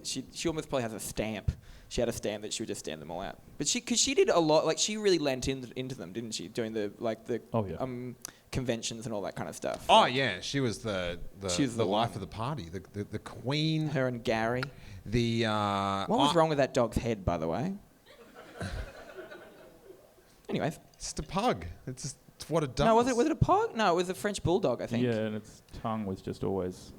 she almost probably has a stamp. She had a stamp that she would just stand them all out. But because she did a lot, she really lent into them, didn't she? Doing the conventions and all that kind of stuff. Oh yeah, she was the life one. of the party, the queen. Her and Gary. What What was wrong with that dog's head, by the way? Anyways. It's just a pug. It's what it does. No, was it a pug? No, it was a French bulldog, I think. Yeah, and its tongue was just always.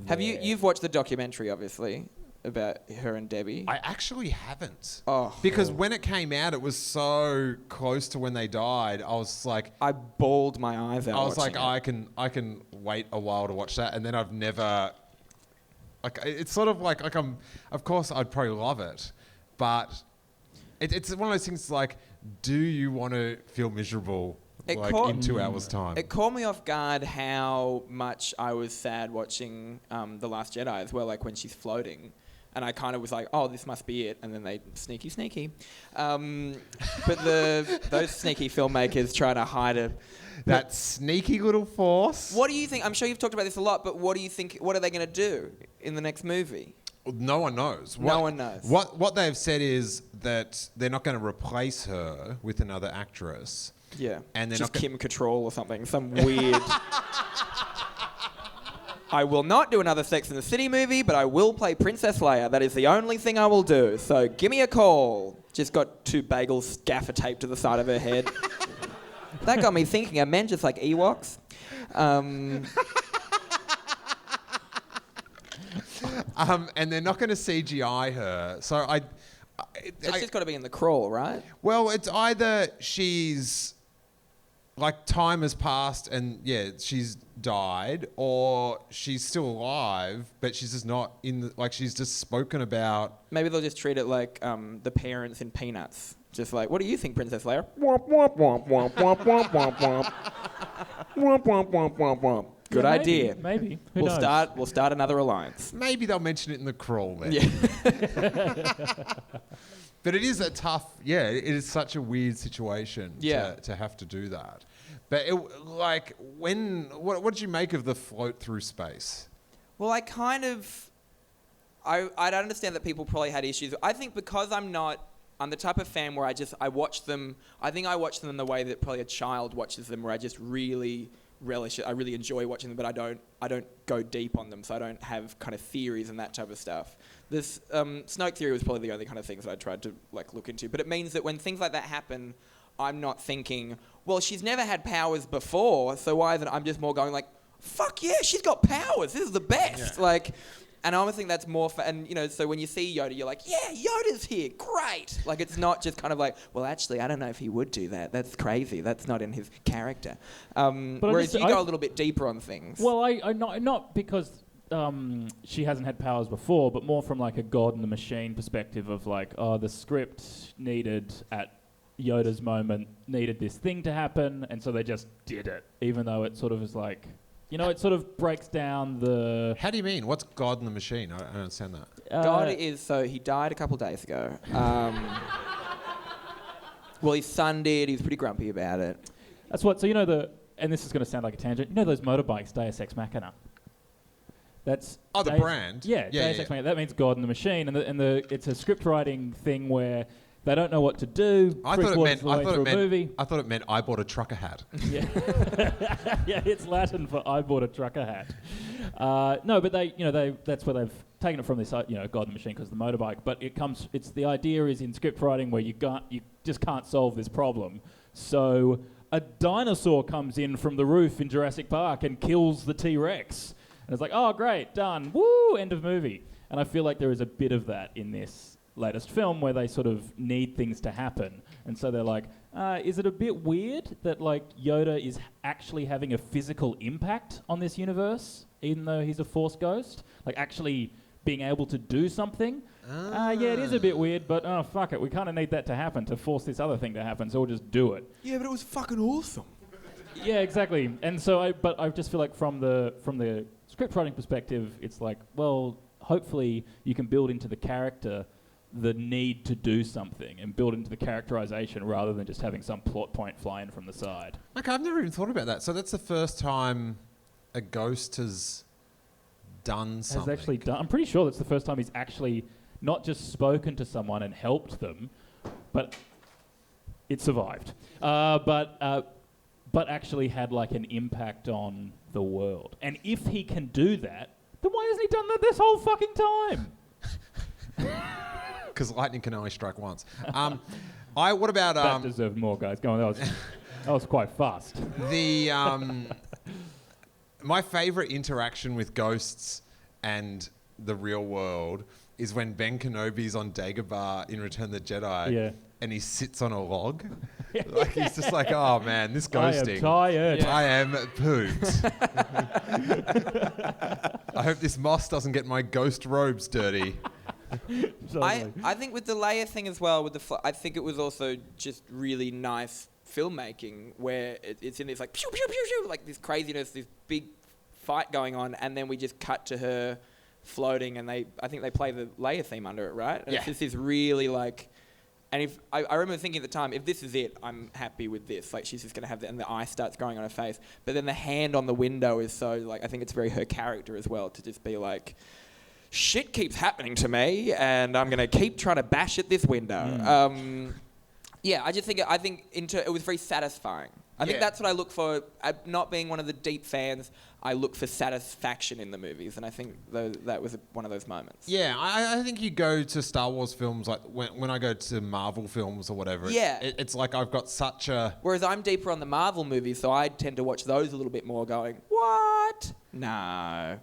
Have you've watched the documentary, obviously, about her and Debbie? I actually haven't. Oh. Because when it came out, it was so close to when they died. I was like, I bawled my eyes out. I was like, watching I can wait a while to watch that, and then I've never. It's sort of like of course I'd probably love it, but it's one of those things like, do you want to feel miserable in 2 hours time? It caught me off guard how much I was sad watching The Last Jedi as well, like when she's floating. And I kind of was like, oh, this must be it. And then they, sneaky. But those sneaky filmmakers trying to hide it. That sneaky little force. What do you think? I'm sure you've talked about this a lot, but what do you think? What are they going to do in the next movie? No one knows. No one knows. What they've said is that they're not going to replace her with another actress. Yeah. And they're just not Kim Cattrall or something. Some weird... I will not do another Sex and the City movie, but I will play Princess Leia. That is the only thing I will do. So give me a call. Just got 2 bagels gaffer taped to the side of her head. That got me thinking. Are men just like Ewoks? And they're not going to CGI her. So It's just got to be in the crawl, right? Well, it's either she's time has passed and she's died, or she's still alive, but she's just not in she's just spoken about. Maybe they'll just treat it like the parents in Peanuts. Just like, what do you think, Princess Leia? Womp, womp, womp, womp, womp, womp, womp, womp. Womp, womp, womp, womp, womp. Good idea. Maybe. Who knows? We'll start another alliance. Maybe they'll mention it in the crawl then. Yeah. But it is a tough, it is such a weird situation to have to do that. But what did you make of the float through space? Well, I'd understand that people probably had issues. I think because I'm the type of fan where I watch them. I think I watch them in the way that probably a child watches them, where I just really relish it. I really enjoy watching them, but I don't go deep on them, so I don't have kind of theories and that type of stuff. This Snoke theory was probably the only kind of things that I tried to look into. But it means that when things like that happen, I'm not thinking, well, she's never had powers before, so why isn't I'm just more going like, fuck yeah, she's got powers. This is the best. Yeah. Like, and I almost think that's more and so when you see Yoda, you're like, yeah, Yoda's here, great. Like, it's not just kind of like, well, actually, I don't know if he would do that. That's crazy. That's not in his character. Whereas you go a little bit deeper on things. Well, I not because she hasn't had powers before, but more from like a God in the Machine perspective of like, oh, the script needed at Yoda's moment needed this thing to happen, and so they just did it, even though it sort of is like, it sort of breaks down the... How do you mean? What's God in the Machine? I don't understand that. God is, so he died a couple of days ago. Well, his son did. He was pretty grumpy about it. That's what, so and this is going to sound like a tangent, those motorbikes, Deus Ex Machina? That's... the brand? Yeah, Deus Ex Machina. That means God in the Machine, and it's a script writing thing where they don't know what to do. I thought it meant I bought a trucker hat. Yeah, yeah, it's Latin for I bought a trucker hat. No, but that's where they've taken it from this, God in the Machine because the motorbike. But the idea is in script writing where you just can't solve this problem. So a dinosaur comes in from the roof in Jurassic Park and kills the T-Rex. And it's like, oh, great, done, woo, end of movie. And I feel like there is a bit of that in this latest film where they sort of need things to happen. And so they're like, is it a bit weird that like Yoda is actually having a physical impact on this universe, even though he's a Force ghost? Like actually being able to do something? Yeah, it is a bit weird, but fuck it. We kind of need that to happen to force this other thing to happen, so we'll just do it. Yeah, but it was fucking awesome. Yeah, exactly. And so I just feel like from the script writing perspective, it's like, well, hopefully you can build into the character the need to do something and build into the characterization rather than just having some plot point fly in from the side. Okay, I've never even thought about that. So that's the first time a ghost has done something. Has actually done. I'm pretty sure that's the first time he's actually not just spoken to someone and helped them, but it survived. But actually had like an impact on the world. And if he can do that, then why hasn't he done that this whole fucking time? Because lightning can only strike once. What about that deserved more, guys. Go on, that was quite fast. The my favorite interaction with ghosts and the real world is when Ben Kenobi's on Dagobah in Return of the Jedi, and he sits on a log. Like he's just like, oh man, this ghosting. I am tired. Yeah. I am pooped. I hope this moss doesn't get my ghost robes dirty. I think with the Leia thing as well, I think it was also just really nice filmmaking where it's in this like pew pew pew pew, like this craziness, this big fight going on, and then we just cut to her floating, and I think they play the Leia theme under it, right? And it's just this really like, and if I remember thinking at the time, if this is it, I'm happy with this. Like she's just gonna have that, and the eye starts growing on her face. But then the hand on the window is so like, I think it's very her character as well to just be like, shit keeps happening to me, and I'm gonna keep trying to bash at this window. Yeah, I think it was very satisfying. I think that's what I look for. Not being one of the deep fans, I look for satisfaction in the movies, and I think that was one of those moments. Yeah, I think you go to Star Wars films, like when I go to Marvel films or whatever, it's like I've got such a... Whereas I'm deeper on the Marvel movies, so I tend to watch those a little bit more going, what? No.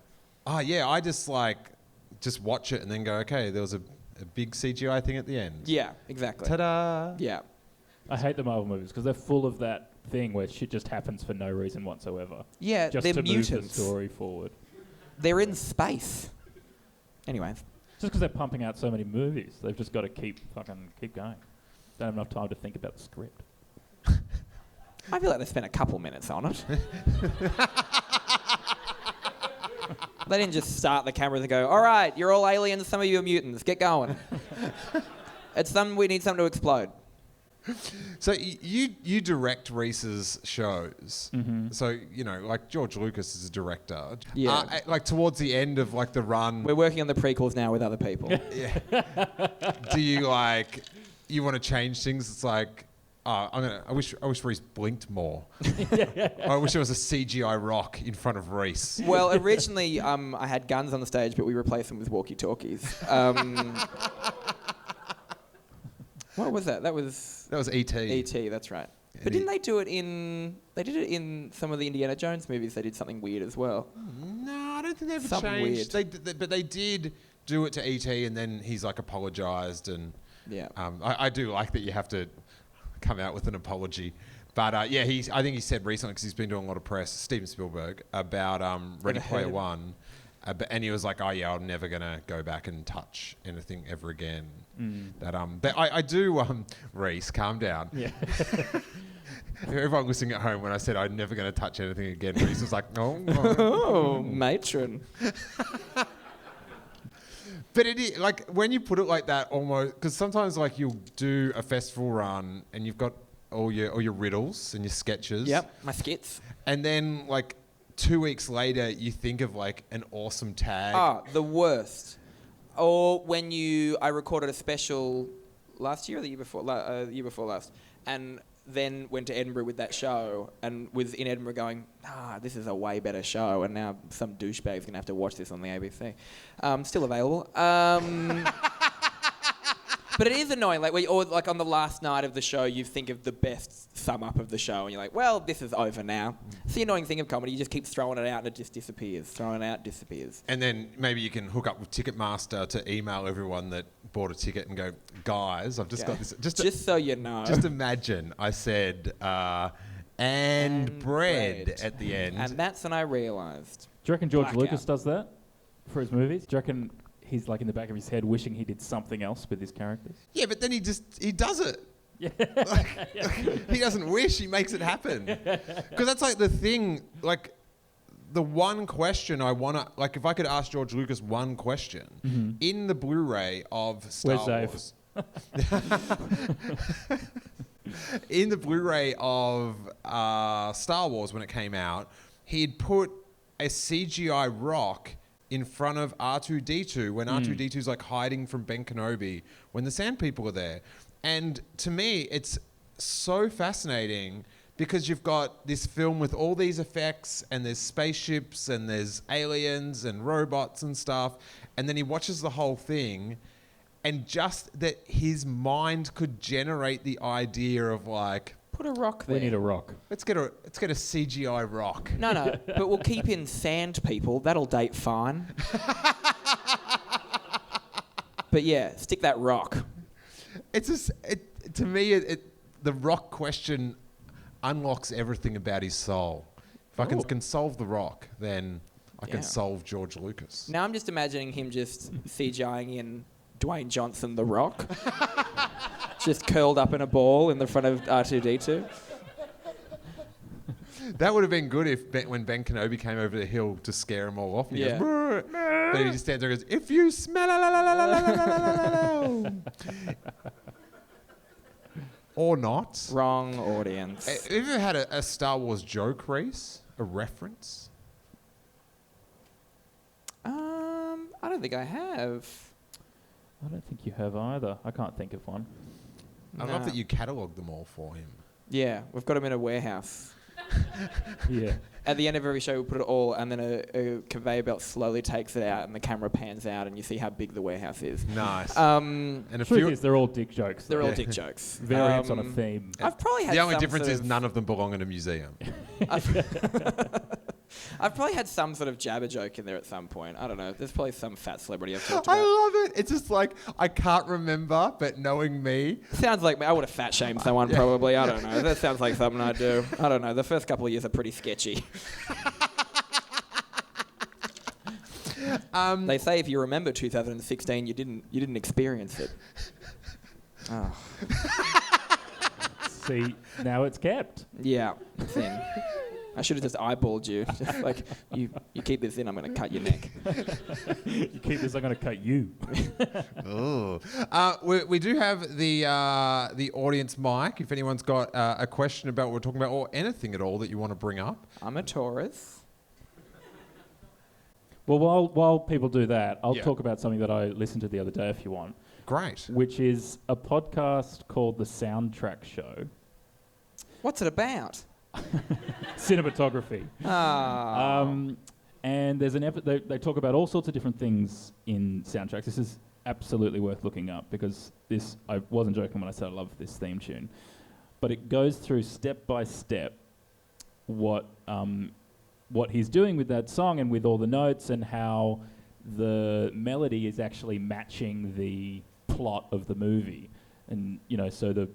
Oh, yeah, I just watch it and then go, okay, there was a big CGI thing at the end. Yeah, exactly. Ta-da! Yeah. I hate the Marvel movies because they're full of that thing where shit just happens for no reason whatsoever. Yeah, just they're to mutants. move the story forward. They're in space. Anyway. Just because they're pumping out so many movies, they've just got to keep going. Don't have enough time to think about the script. I feel like they spent a couple minutes on it. They didn't just start the cameras and go, all right, you're all aliens, some of you are mutants, get going. We need something to explode. So you direct Rhys's shows. Mm-hmm. So, like George Lucas is a director. Yeah. Like towards the end of like the run. We're working on the prequels now with other people. Yeah. Do you you want to change things? It's like, I wish Rhys blinked more. I wish there was a CGI rock in front of Rhys. Well, originally I had guns on the stage, but we replaced them with walkie-talkies. What was that? That was E.T. E.T., that's right. But didn't they do it in... They did it in some of the Indiana Jones movies. They did something weird as well. No, I don't think they ever Something changed. But they did do it to E.T. and then he's like apologised and... Yeah. I do like that you have to come out with an apology. But I think he said recently, because he's been doing a lot of press, Steven Spielberg, about Ready Player One. And he was like, "Oh yeah, I'm never gonna go back and touch anything ever again." But I do, Rhys, calm down. Yeah. Everyone listening at home, when I said I'm never gonna touch anything again, Rhys was like, "Oh, Oh, matron. But it is, like, when you put it like that, almost, because sometimes like you'll do a festival run and you've got all your riddles and your sketches. Yep, my skits. And then like 2 weeks later, you think of like an awesome tag. Ah, the worst. Or when I recorded a special last year or the year before, year before last, and then went to Edinburgh with that show and was in Edinburgh going, this is a way better show, and now some douchebag's going to have to watch this on the ABC. Still available. But it is annoying, or on the last night of the show, you think of the best sum up of the show, and you're like, well, this is over now. It's the annoying thing of comedy, you just keep throwing it out and it just disappears. Throwing it out, disappears. And then maybe you can hook up with Ticketmaster to email everyone that bought a ticket and go, guys, I've just got this. Just so you know. Just imagine I said, and bread at the end. And that's when I realised. Do you reckon George Blackout. Lucas does that for his movies? Do you reckon he's like in the back of his head wishing he did something else with his characters? Yeah, but then he does it. Yeah. He doesn't wish, he makes it happen. Because that's like the thing, like the one question I want to, like if I could ask George Lucas one question, in the Blu-ray of Star Wars. In the Blu-ray of Star Wars when it came out, he'd put a CGI rock in front of R2-D2 when R2-D2's like hiding from Ben Kenobi when the Sand People are there. And to me, it's so fascinating because you've got this film with all these effects and there's spaceships and there's aliens and robots and stuff. And then he watches the whole thing, and just that his mind could generate the idea of like, put a rock there. We need a rock. let's get a CGI rock. No, but we'll keep in Sand People. That'll date fine. But yeah, stick that rock. It's just, to me, the rock question unlocks everything about his soul. If I can solve the rock, then I can solve George Lucas. Now I'm just imagining him just CGIing in Dwayne Johnson, The Rock. Just curled up in a ball in the front of R2-D2. That would have been good if when Ben Kenobi came over the hill to scare them all off. And he goes, "Brr," but he just stands there and goes, "If you smell or not." Wrong audience. Have you ever had a Star Wars joke, Rhys? A reference? I don't think I have. I don't think you have either. I can't think of one. I love that you catalogued them all for him. Yeah, we've got them in a warehouse. Yeah. At the end of every show, we put it all, and then a conveyor belt slowly takes it out, and the camera pans out, and you see how big the warehouse is. Nice. And a Truth few. is, they're all dick jokes. they're though. all dick jokes. Variants on a theme. I've probably had The only some difference sort is of- none of them belong in a museum. I've probably had some sort of jabber joke in there at some point. I don't know. There's probably some fat celebrity I've talked I about. love it. It's just like, I can't remember, but knowing me. Sounds like me. I would have fat shamed someone probably. I don't know. That sounds like something I'd do. I don't know. The first couple of years are pretty sketchy. They say if you remember 2016, you didn't experience it. Oh. See, now it's kept. Yeah, it's in. I should have just eyeballed you. Just like, you keep this in, I'm going to cut your neck. You keep this, I'm going to cut you. Oh, we do have the audience mic. If anyone's got a question about what we're talking about or anything at all that you want to bring up. I'm a Taurus. Well, while people do that, I'll Yeah. talk about something that I listened to the other day, if you want, Great. which is a podcast called The Soundtrack Show. What's it about? Cinematography. Ah. And there's an they talk about all sorts of different things in soundtracks. This is absolutely worth looking up, because this, I wasn't joking when I said I love this theme tune, but it goes through step by step what he's doing with that song and with all the notes, and how the melody is actually matching the plot of the movie. And so the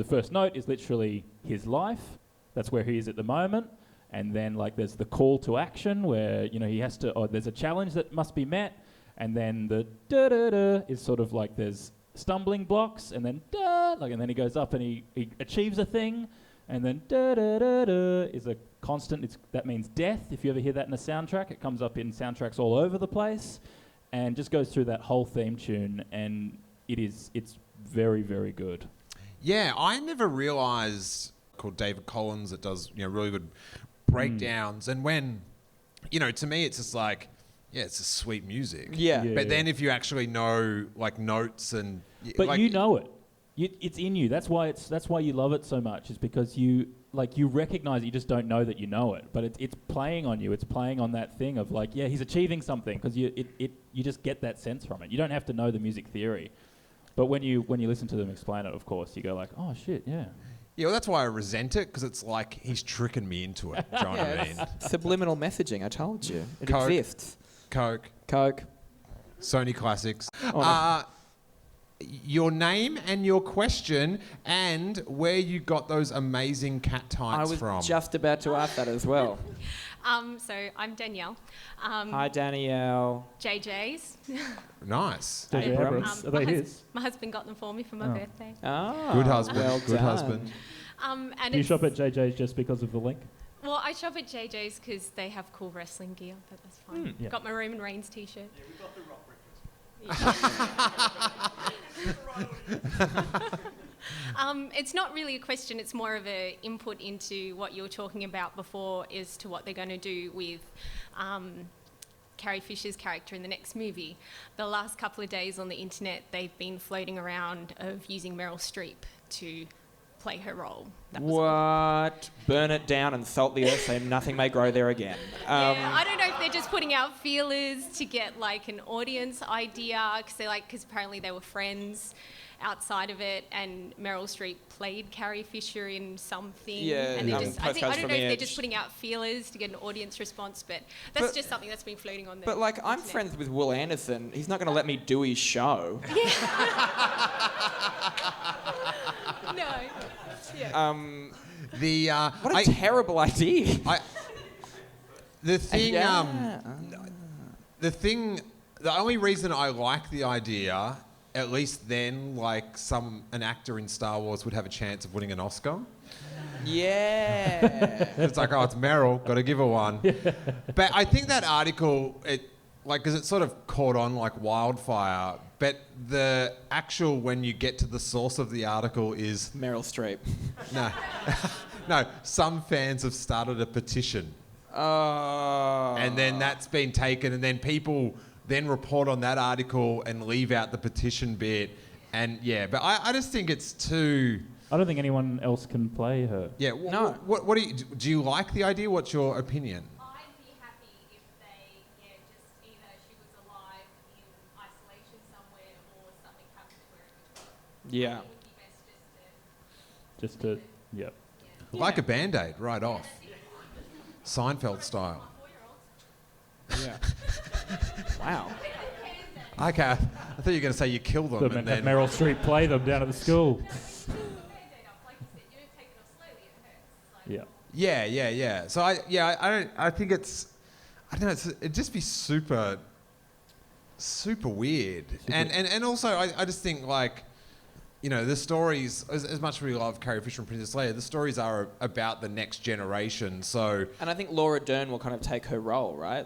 first note is literally his life. That's where he is at the moment. And then there's the call to action where he has to, or there's a challenge that must be met. And then the da da da is sort of like there's stumbling blocks, and then da, and then he goes up and he achieves a thing. And then da da da da is a constant. That means death. If you ever hear that in a soundtrack, it comes up in soundtracks all over the place, and just goes through that whole theme tune, and it's very, very good. Yeah, I never realised, called David Collins, that does really good breakdowns, and when to me it's just like, yeah, it's just sweet music. Yeah. But then if you actually know notes and but you know it. It's in you. That's why you love it so much. Is because you recognize it. You just don't know that you know it. But it's playing on you. It's playing on that thing of he's achieving something, because you just get that sense from it. You don't have to know the music theory, but when you listen to them explain it, of course, you go oh shit, yeah. Yeah, well, that's why I resent it, because it's like he's tricking me into it. Do you know what I mean? Subliminal messaging. I told you, it Coke. exists. Coke. Sony Classics. Oh, Your name and your question, and where you got those amazing cat tights from. I was just about to ask that as well. So I'm Danielle. Hi, Danielle. JJ's. Nice. JJ Abrams. Are they his? My husband got them for me for my birthday. Oh, Good husband. Well Good done. husband. And Do you shop at JJ's just because of the link? Well, I shop at JJ's because they have cool wrestling gear, but that's fine. Yeah. Got my Roman Reigns t-shirt. Yeah, we got the rock breakfast. It's not really a question, it's more of an input into what you were talking about before as to what they're going to do with Carrie Fisher's character in the next movie. The last couple of days on the internet, they've been floating around of using Meryl Streep to play her role. That was What? Burn it down and salt the earth so nothing may grow there again. yeah, I don't know if they're just putting out feelers to get an audience idea, because apparently they were friends outside of it, and Meryl Streep played Carrie Fisher in something. Yeah, and they I Postcards don't from know the if they're Edge. just putting out feelers to get an audience response, but that's just something that's been floating on the But I'm internet. friends with Will Anderson. He's not going to let me do his show. No. Yeah. What a terrible idea. The thing, Yeah. the only reason I like the idea, at least then, an actor in Star Wars would have a chance of winning an Oscar. Yeah. It's it's Meryl, got to give her one. But I think that article, because it sort of caught on like wildfire, but the actual, when you get to the source of the article is... Meryl Streep. No. No, some fans have started a petition. Oh. And then that's been taken, and then people then report on that article and leave out the petition bit. And yeah, but I just think it's too... I don't think anyone else can play her. Yeah, No. What do you like the idea? What's your opinion? I'd be happy if they, just either she was alive in isolation somewhere or something happened to her in between. Yeah. It would be best just to... Yep. Like a Band-Aid, right off. Seinfeld style. Yeah. Wow. Okay, I thought you were going to say you kill them Could've and had then... Meryl Streep play them down at the school. Yeah. Yeah. So I think it's, I don't know, it'd just be super weird. And also I just think the stories, as much as we love Carrie Fisher and Princess Leia, the stories are about the next generation. So And I think Laura Dern will kind of take her role, right?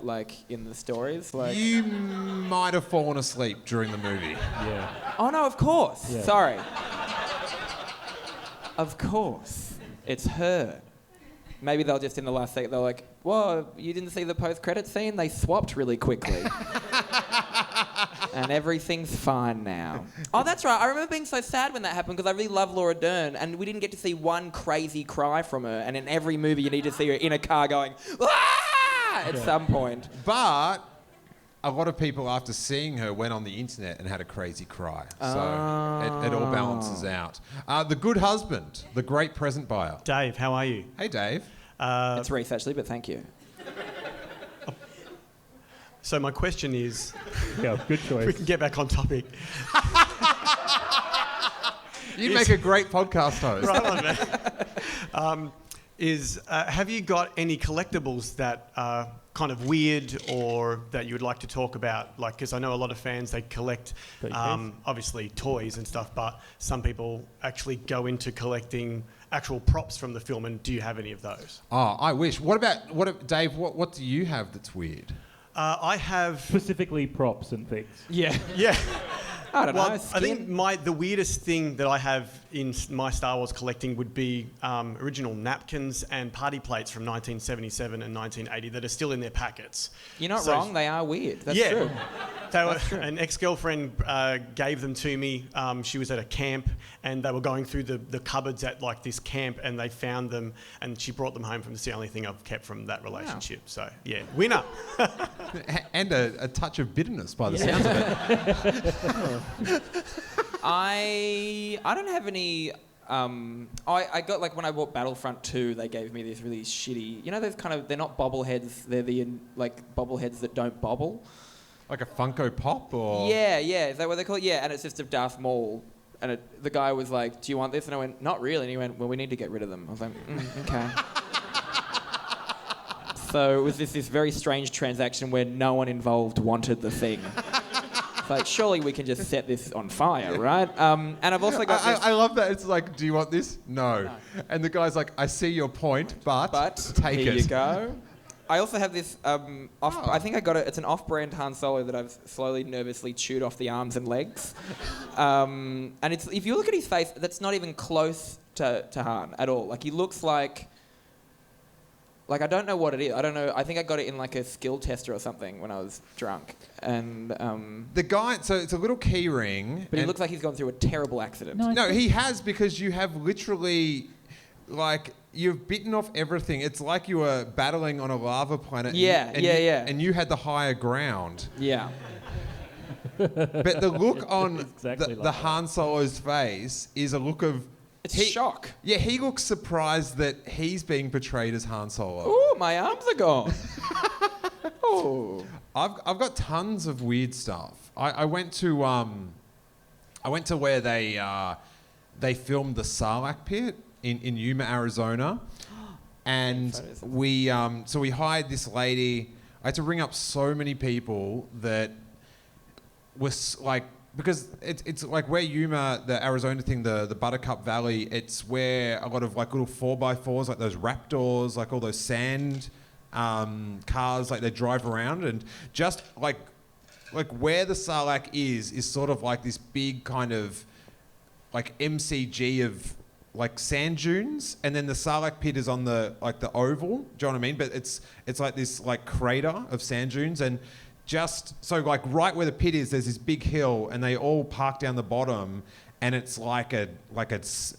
In the stories. you might have fallen asleep during the movie. Yeah. Oh, no, of course. Yeah. Sorry. Of course. It's her. Maybe they'll just, in the last second, they're like, whoa, you didn't see the post-credit scene? They swapped really quickly. And everything's fine now. Oh, that's right. I remember being so sad when that happened because I really love Laura Dern and we didn't get to see one crazy cry from her. And in every movie, you need to see her in a car going, "Ah!" at some point. But a lot of people after seeing her went on the internet and had a crazy cry. So it all balances out. The Good Husband, the great present buyer. Dave, how are you? Hey, Dave. It's Rhys, actually, but thank you. So my question is, Yeah, good if we choice. can get back on topic. You'd make a great podcast host. Right on, man. Have you got any collectibles that are kind of weird or that you would like to talk about? Like, because I know a lot of fans, they collect, Got your case? obviously, toys and stuff, but some people actually go into collecting actual props from the film, and do you have any of those? Oh, I wish. Dave, what do you have that's weird? I have... Specifically props and things. Yeah. Yeah. I don't know. I think the weirdest thing that I have in my Star Wars collecting would be original napkins and party plates from 1977 and 1980 that are still in their packets. You're not So- wrong. They are weird. That's Yeah. true. An ex-girlfriend gave them to me. She was at a camp, and they were going through the cupboards at like this camp, and they found them, and she brought them home from. It's the only thing I've kept from that relationship. So yeah, winner. And a touch of bitterness by the sounds of it. I don't have any. I got, like, when I bought Battlefront 2, they gave me these really shitty. You know, those kind of, they're not bobbleheads. They're the like bobbleheads that don't bobble. Like a Funko Pop or... Yeah. Is that what they call it? Yeah, and it's just of Darth Maul. And the guy was like, "Do you want this?" And I went, "Not really." And he went, "Well, we need to get rid of them." I was like, "Okay." So it was this very strange transaction where no one involved wanted the thing. It's like, surely we can just set this on fire, right? And I've also got this... I love that. It's like, do you want this? No. And the guy's like, I see your point, but take here it. you go. I also have this I think I got it. It's an off-brand Han Solo that I've slowly, nervously chewed off the arms and legs. And it's, if you look at his face, that's not even close to Han at all. Like, he looks like I don't know what it is. I don't know. I think I got it in like a skill tester or something when I was drunk. And The guy, so it's a little key ring. but he and- looks like he's gone through a terrible accident. No, he has, because you have literally, like, you've bitten off everything. It's like you were battling on a lava planet. Yeah, yeah. And you had the higher ground. Yeah. But the look on exactly the like that. Han Solo's face is a look of... It's shock. Yeah, he looks surprised that he's being portrayed as Han Solo. Ooh, my arms are gone. Oh. I've got tons of weird stuff. I went to where they filmed the Sarlacc pit in Yuma, Arizona, and we hired this lady. I had to ring up so many people that was like, because it's like where Yuma, the Arizona thing, the Buttercup Valley, it's where a lot of like little 4x4s, like those Raptors, like all those sand cars, like they drive around, and just like where the Sarlacc is sort of like this big kind of like MCG of like sand dunes, and then the Sarlacc pit is on the like the oval. Do you know what I mean? But it's like this like crater of sand dunes, and just so like right where the pit is, there's this big hill, and they all park down the bottom, and it's like a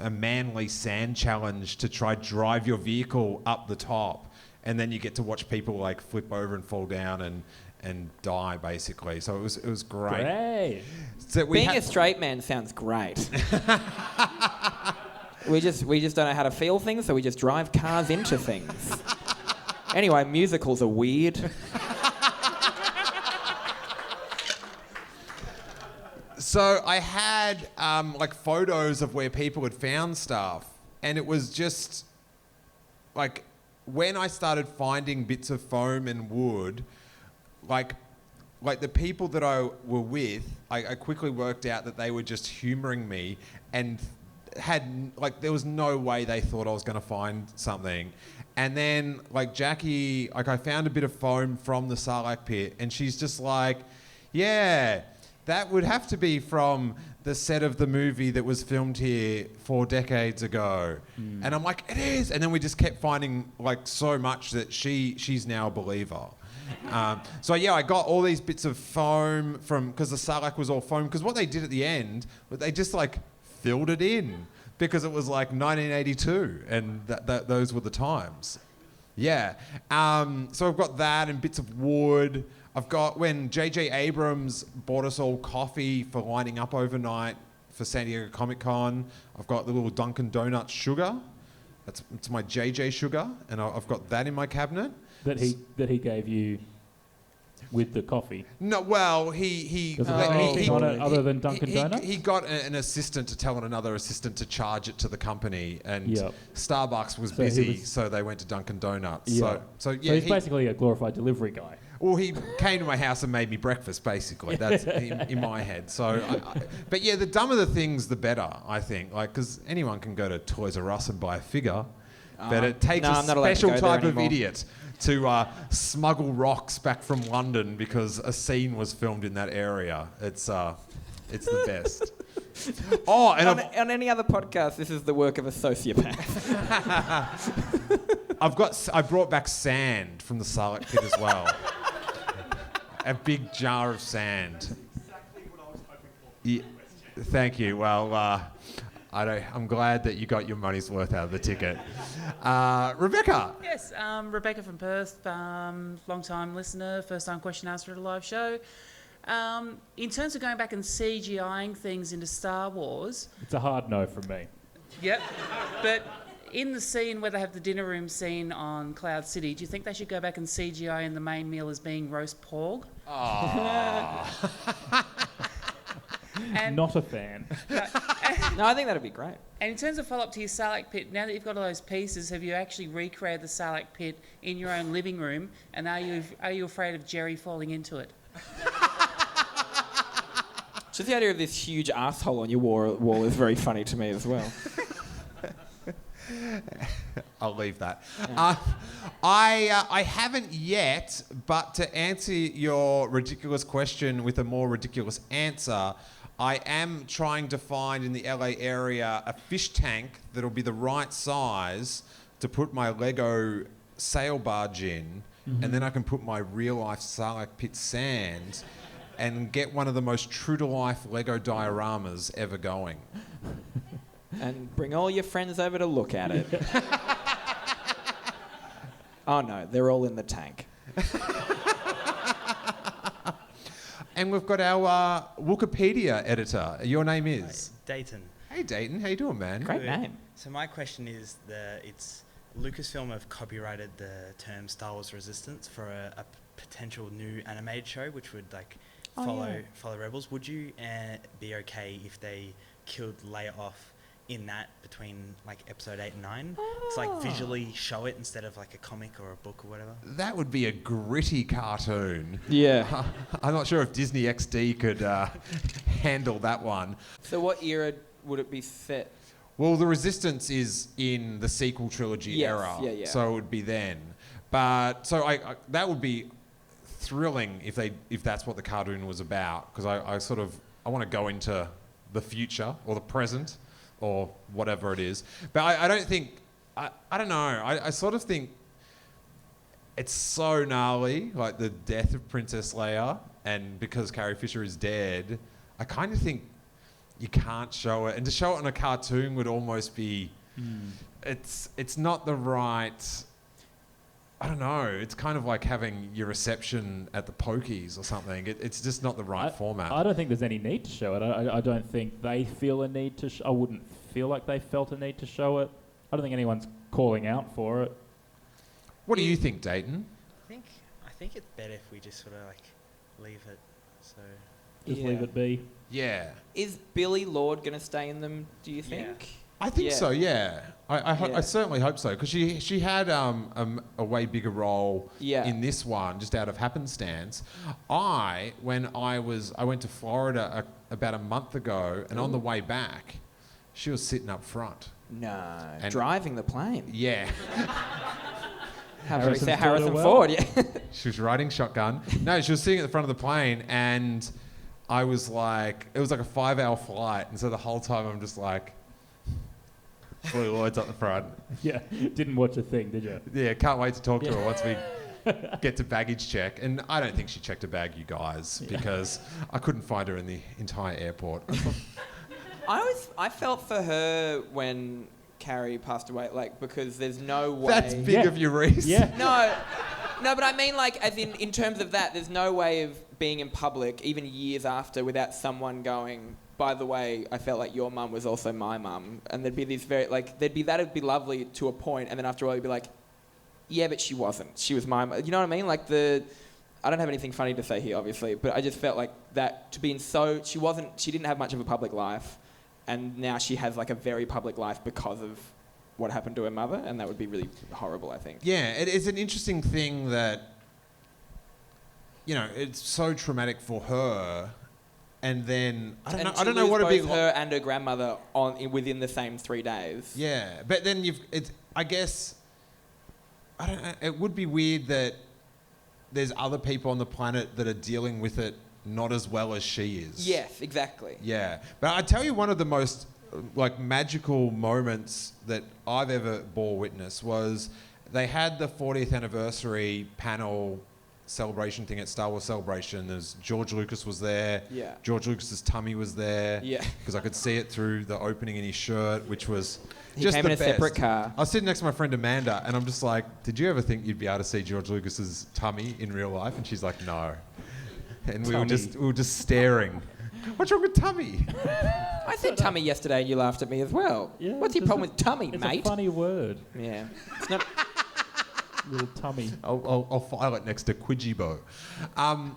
manly sand challenge to try drive your vehicle up the top, and then you get to watch people like flip over and fall down and die basically. So it was great. Great. So Being a straight man sounds great. we just don't know how to feel things, so we just drive cars into things. Anyway, musicals are weird. So I had like photos of where people had found stuff, and it was just like when I started finding bits of foam and wood, like the people that I were with, I quickly worked out that they were just humoring me, and had like there was no way they thought I was going to find something. And then like Jackie, like I found a bit of foam from the Sarlacc pit, and she's just like, yeah, that would have to be from the set of the movie that was filmed here 4 decades ago. And I'm like, it is. And then we just kept finding like so much that she's now a believer. So yeah, I got all these bits of foam from, because the Sarlacc was all foam. Because what they did at the end, they just like filled it in, because it was like 1982, and those were the times. Yeah. So I've got that and bits of wood. I've got when J.J. Abrams bought us all coffee for lining up overnight for San Diego Comic Con. I've got the little Dunkin' Donuts sugar. It's my JJ sugar, and I've got that in my cabinet. That he gave you with the coffee. No, well, he Does it have anything on it other than Dunkin' Donuts? He got an assistant to tell another assistant to charge it to the company, and Starbucks was busy, so they went to Dunkin' Donuts. Yeah. So he's basically a glorified delivery guy. Well, he came to my house and made me breakfast, basically. That's in my head. So, but yeah, the dumber the things, the better, I think. Like, because anyone can go to Toys R Us and buy a figure, but it takes a special type of idiot to smuggle rocks back from London because a scene was filmed in that area. It's the best. Oh, and on any other podcast, this is the work of a sociopath. I brought back sand from the Sarlacc pit as well. A big jar of sand. Exactly what I was hoping for. Yeah, thank you. Well, I'm glad that you got your money's worth out of the ticket. Rebecca. Yes, Rebecca from Perth, long-time listener, first-time question answer at a live show. In terms of going back and CGIing things into Star Wars... It's a hard no from me. Yep, but in the scene where they have the dinner room scene on Cloud City, do you think they should go back and CGI in the main meal as being roast pork? Not a fan. No, I think that'd be great. And in terms of follow-up to your Sarlacc pit, now that you've got all those pieces, have you actually recreated the Sarlacc pit in your own living room? And are you afraid of Jerry falling into it? Just the idea of this huge asshole on your wall is very funny to me as well. I'll leave that. I haven't yet, but to answer your ridiculous question with a more ridiculous answer, I am trying to find in the LA area a fish tank that'll be the right size to put my Lego sail barge in, and then I can put my real-life Sarlacc pit sand and get one of the most true-to-life Lego dioramas ever going. And bring all your friends over to look at it. Oh no, they're all in the tank. And we've got our Wikipedia editor. Your name is? Dayton. Hey Dayton, how you doing, man? Great name. So my question is, it's Lucasfilm have copyrighted the term Star Wars Resistance for a potential new animated show, which would follow Rebels. Would you be okay if they killed Leia off in that between episode 8 and 9 to visually show it instead of a comic or a book or whatever? That would be a gritty cartoon. Yeah. I'm not sure if Disney XD could handle that one. So what era would it be set? Well, the Resistance is in the sequel trilogy era, so it would be then. But so I that would be thrilling if that's what the cartoon was about, because I want to go into the future or the present or whatever it is. But I don't think, I don't know, I sort of think it's so gnarly, like the death of Princess Leia, and because Carrie Fisher is dead, I kind of think you can't show it. And to show it on a cartoon would almost be, it's not the right, I don't know, it's kind of like having your reception at the Pokies or something. It's just not the right format. I don't think there's any need to show it. I don't think they feel a need to I wouldn't feel like they felt a need to show it. I don't think anyone's calling out for it. What do you think, Dayton? I think it's better if we just sort of leave it. So Just leave it be. Yeah. Is Billy Lord going to stay in them, do you think? I think so, yeah. I certainly hope so, because she had a way bigger role in this one, just out of happenstance. When I went to Florida about a month ago, and on the way back, she was sitting up front. No, driving the plane. Yeah. Harrison Ford, yeah. She was riding shotgun. No, she was sitting at the front of the plane, and I was like, it was like a 5-hour flight, and so the whole time I'm just like, Billy Lloyd's up the front. Yeah, didn't watch a thing, did you? Yeah, can't wait to talk to her once we get to baggage check. And I don't think she checked a bag, you guys, because I couldn't find her in the entire airport. I felt for her when Carrie passed away, because there's no way. That's big of you, Rhys. Yeah. No, No, but I mean, like, as in terms of that, there's no way of being in public, even years after, without someone going, by the way, I felt like your mum was also my mum. And there'd be this that'd be lovely to a point, and then after all, you'd be like, yeah, but she wasn't. She was my mum. You know what I mean? Like, I don't have anything funny to say here, obviously, but I just felt like that to be in she didn't have much of a public life, and now she has, like, a very public life because of what happened to her mother, and that would be really horrible, I think. Yeah, it is an interesting thing that, it's so traumatic for her, and then I don't know what it'd be both her and her grandmother within the same 3 days. Yeah, but then I guess I don't know. It would be weird that there's other people on the planet that are dealing with it not as well as she is. Yes, exactly. Yeah, but I tell you, one of the most magical moments that I've ever bore witness was they had the 40th anniversary panel celebration thing at Star Wars Celebration. There's George Lucas was there. Yeah. George Lucas's tummy was there. Yeah. Because I could see it through the opening in his shirt, which was he just came the in a best. separate car. I was sitting next to my friend Amanda, and I'm just like, did you ever think you'd be able to see George Lucas's tummy in real life? And she's like, no. And we were just staring. What's wrong with tummy? I said tummy yesterday and you laughed at me as well. Yeah, what's your problem with tummy, it's mate? It's a funny word. Yeah. It's not... Little tummy. I'll file it next to Quijibo. And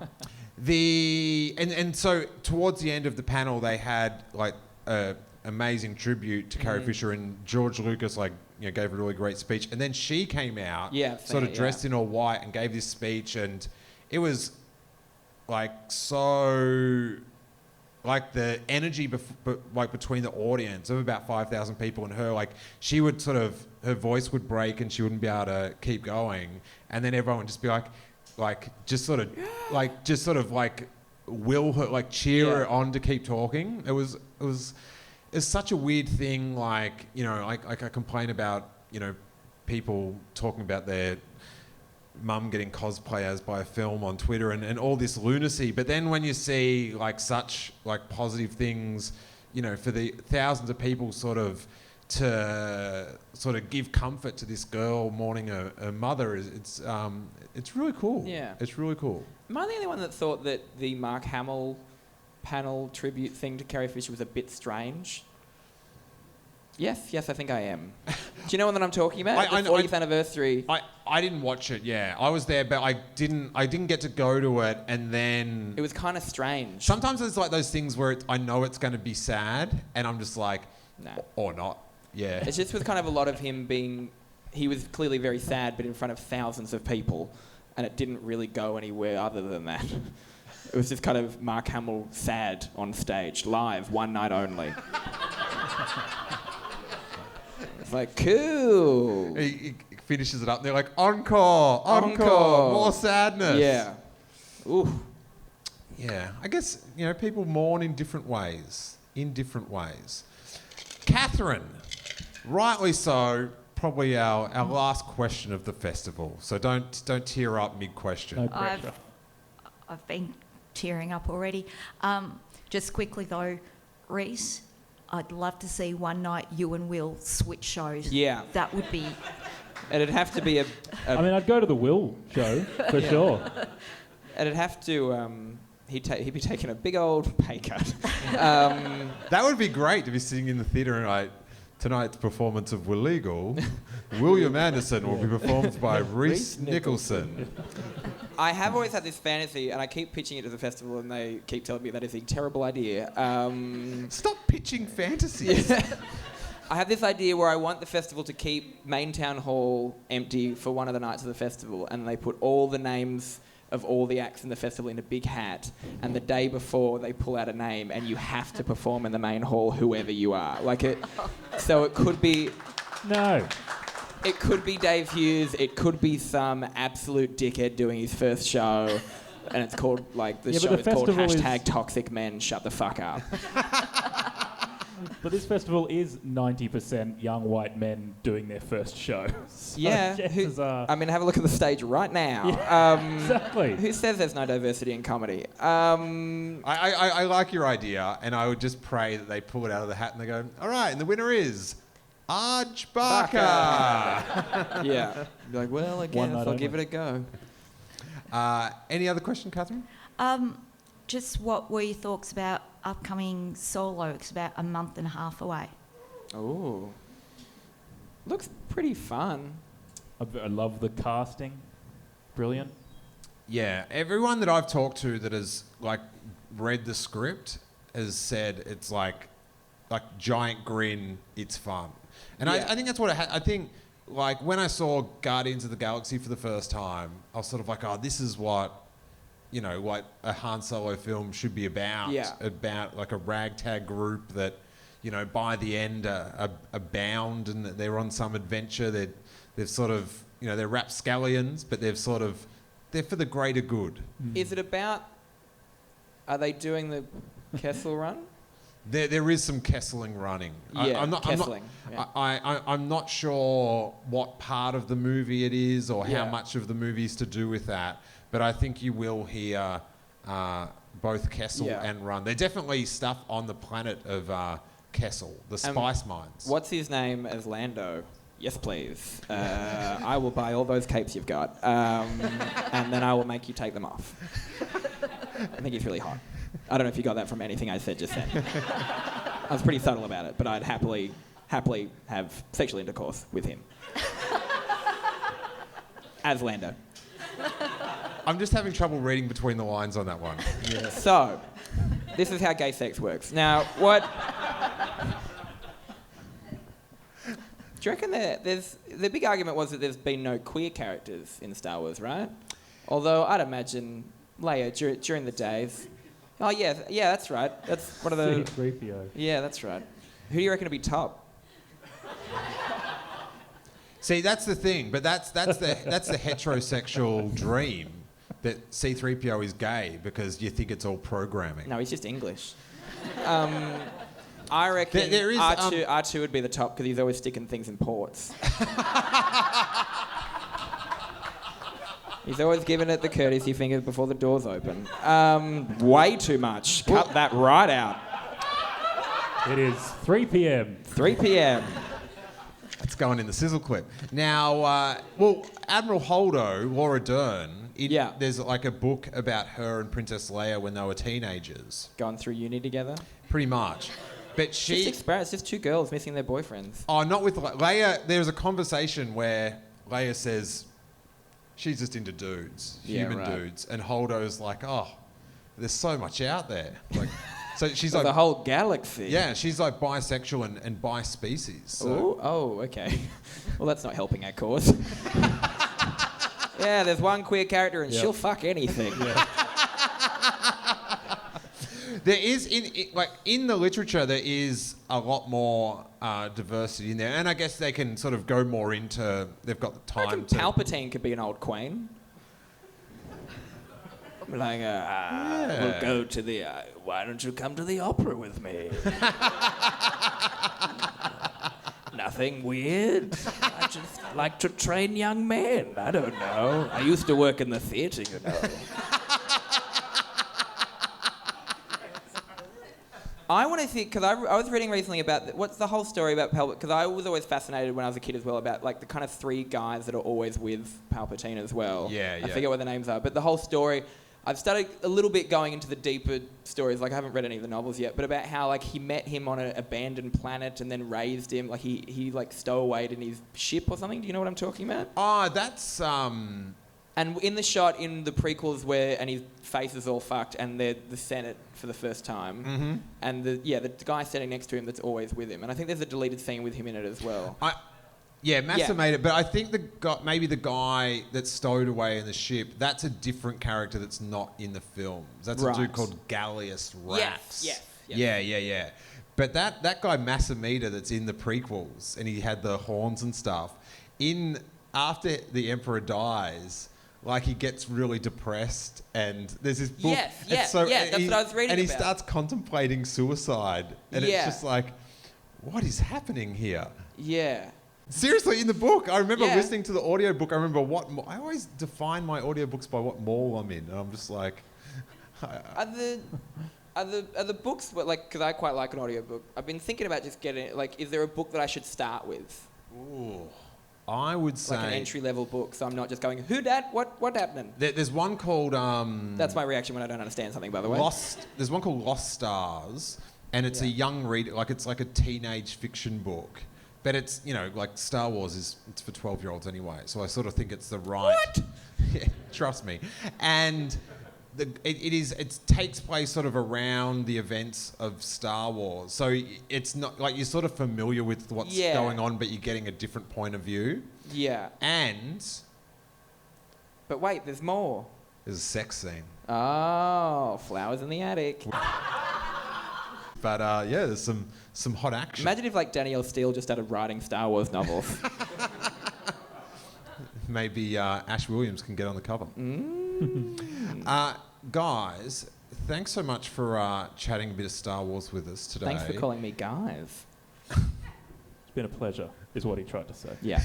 so towards the end of the panel, they had like a amazing tribute to Carrie Fisher, and George Lucas gave a really great speech, and then she came out, sort of dressed in all white, and gave this speech, and it was like so. Like the energy between the audience of about 5,000 people and her, she would her voice would break and she wouldn't be able to keep going, and then everyone would just be will her, cheer her on to keep talking. It's such a weird thing, I complain about, people talking about their mum getting cosplayers by a film on Twitter and all this lunacy, but then when you see such positive things, for the thousands of people to give comfort to this girl mourning a mother, it's really cool. Yeah, it's really cool. Am I the only one that thought that the Mark Hamill panel tribute thing to Carrie Fisher was a bit strange? Yes, I think I am. Do you know what I'm talking about? The 40th anniversary. I didn't watch it. Yeah, I was there, but I didn't get to go to it. And then it was kind of strange. Sometimes it's like those things where I know it's going to be sad, and I'm just like, no, or not. Yeah. It's just with kind of a lot of him being. He was clearly very sad, but in front of thousands of people, and it didn't really go anywhere other than that. It was just kind of Mark Hamill sad on stage, live, one night only. It's like, cool. He finishes it up, and they're like, encore, more sadness. Yeah. Ooh. Yeah. I guess, people mourn in different ways. Catherine, rightly so, probably our last question of the festival. So don't tear up mid-question. No pressure. I've been tearing up already. Just quickly though, Rhys, I'd love to see one night you and Will switch shows. Yeah. That would be... It'd have to be I mean, I'd go to the Will show, for sure. It'd have to... He'd be taking a big old pay cut. That would be great to be sitting in the theatre and tonight's performance of Will Eagle, William Anderson will be performed by Rhys Nicholson. I have always had this fantasy, and I keep pitching it to the festival, and they keep telling me that is a terrible idea. Stop pitching fantasies. I have this idea where I want the festival to keep Main Town Hall empty for one of the nights of the festival, and they put all the names of all the acts in the festival in a big hat, and the day before they pull out a name, and you have to perform in the main hall, whoever you are. So it could be... No. It could be Dave Hughes. It could be some absolute dickhead doing his first show, and it's called the show is called #Toxic Men Shut the Fuck Up. But this festival is 90% young white men doing their first show. So yeah. Have a look at the stage right now. Yeah, exactly. Who says there's no diversity in comedy? I like your idea, and I would just pray that they pull it out of the hat and they go, all right, and the winner is Arj Barker. Yeah. Be like, well, I guess I'll give it a go. Any other question, Catherine? Just what were your thoughts about upcoming Solo? It's about a month and a half away. Ooh. Looks pretty fun. I love the casting. Brilliant. Yeah, everyone that I've talked to that has like read the script has said it's like giant grin. It's fun, and Yeah. I think that's what I think. Like when I saw Guardians of the Galaxy for the first time, I was sort of like, oh, this is what, you know, what a Han Solo film should be about. Yeah. About like a ragtag group that, you know, by the end are bound and that they're on some adventure. They've sort of, you know, they're rapscallions, but they're for the greater good. Is it about... Are they doing the Kessel Run? There is some Kesseling running. Yeah, I'm not, Kesseling. I'm not sure what part of the movie it is or how Yeah. much of the movie is to do with that, but I think you will hear both Kessel Yeah. and Run. There's definitely stuff on the planet of Kessel, the spice mines. What's his name as Lando? Yes, please. I will buy all those capes you've got, and then I will make you take them off. I think he's really hot. I don't know if you got that from anything I said just then. I was pretty subtle about it, but I'd happily have sexual intercourse with him. As Lando. I'm just having trouble reading between the lines on that one. Yeah. So, this is how gay sex works. Now, what... Do you reckon the big argument was that there's been no queer characters in Star Wars, right? Although I'd imagine Leia during the days. Oh yeah, that's right. That's one of the. C-3PO. Yeah, that's right. Who do you reckon would be top? See, that's the thing, but that's the heterosexual dream that C-3PO is gay because you think it's all programming. No, he's just English. I reckon There is, R2 would be the top because he's always sticking things in ports. He's always giving it the courtesy finger before the doors open. Way too much. Cut that right out. It is 3 p.m. 3 p.m. It's going in the sizzle clip. Now, Admiral Holdo, Laura Dern, there's like a book about her and Princess Leia when they were teenagers. Gone through uni together? Pretty much. But It's just two girls missing their boyfriends. Oh, not with Leia. There's a conversation where Leia says she's just into dudes, human dudes. And Holdo's like, oh, there's so much out there. Like, so she's like... the whole galaxy. Yeah, she's like bisexual and bi-species. So. Oh, okay. Well, that's not helping our cause. Yeah, there's one queer character and she'll fuck anything. Yeah. There is, in the literature, there is a lot more diversity in there. And I guess they can sort of go more into... They've got the time to... Palpatine could be an old queen. Like, we'll go to the... why don't you come to the opera with me? Nothing weird. I just like to train young men. I don't know. I used to work in the theatre, you know. I want to think, because I was reading recently about, what's the whole story about Palpatine, because I was always fascinated when I was a kid as well about like the kind of three guys that are always with Palpatine as well. Yeah. I forget what the names are, but the whole story, I've started a little bit going into the deeper stories, like I haven't read any of the novels yet, but about how like he met him on an abandoned planet and then raised him, like he like stowawayed in his ship or something. Do you know what I'm talking about? Oh, that's... And in the shot in the prequels and his face is all fucked and they're the Senate for the first time, and the guy standing next to him that's always with him, and I think there's a deleted scene with him in it as well. Massa made it, but I think maybe the guy that's stowed away in the ship, that's a different character that's not in the films. That's a dude called Gallius Rax. Yes. Yeah. But that guy Massamita that's in the prequels, and he had the horns and stuff, after the Emperor dies... Like, he gets really depressed, and there's this book... that's what I was reading about. And he starts contemplating suicide, and it's just like, what is happening here? Yeah. Seriously, in the book, I remember listening to the audiobook, I remember I always define my audiobooks by what mall I'm in, and I'm just like... Are the books, like, because I quite like an audiobook, I've been thinking about just getting, like, is there a book that I should start with? Ooh. I would say Like an entry-level book, so I'm not just going, who dat? What happening? There's one called That's my reaction when I don't understand something, by the way. There's one called Lost Stars, and it's a young reader, like it's like a teenage fiction book. But it's, you know, like Star Wars it's for 12-year-olds anyway, so I sort of think it's the right... What? Yeah, trust me. And it takes place sort of around the events of Star Wars. So it's not, like, you're sort of familiar with what's going on, but you're getting a different point of view. Yeah. And... But wait, there's more. There's a sex scene. Oh, flowers in the attic. But yeah, there's some hot action. Imagine if like Danielle Steele just started writing Star Wars novels. Maybe Ash Williams can get on the cover. Guys, thanks so much for chatting a bit of Star Wars with us today. Thanks for calling me guys. It's been a pleasure, is what he tried to say. Yeah.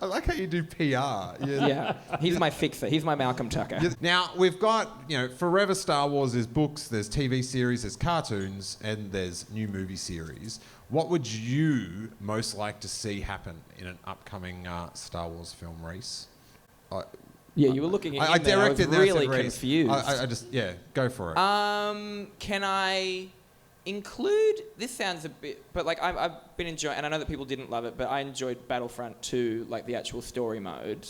I like how you do PR. Yeah. He's my fixer. He's my Malcolm Tucker. Now, we've got, you know, forever Star Wars. There's books, there's TV series, there's cartoons, and there's new movie series. What would you most like to see happen in an upcoming Star Wars film, Rhys? Yeah, you were looking at I directed there. I was really confused. I just, go for it. Can I include, this sounds a bit, but like I've been enjoying, and I know that people didn't love it, but I enjoyed Battlefront 2, like the actual story mode.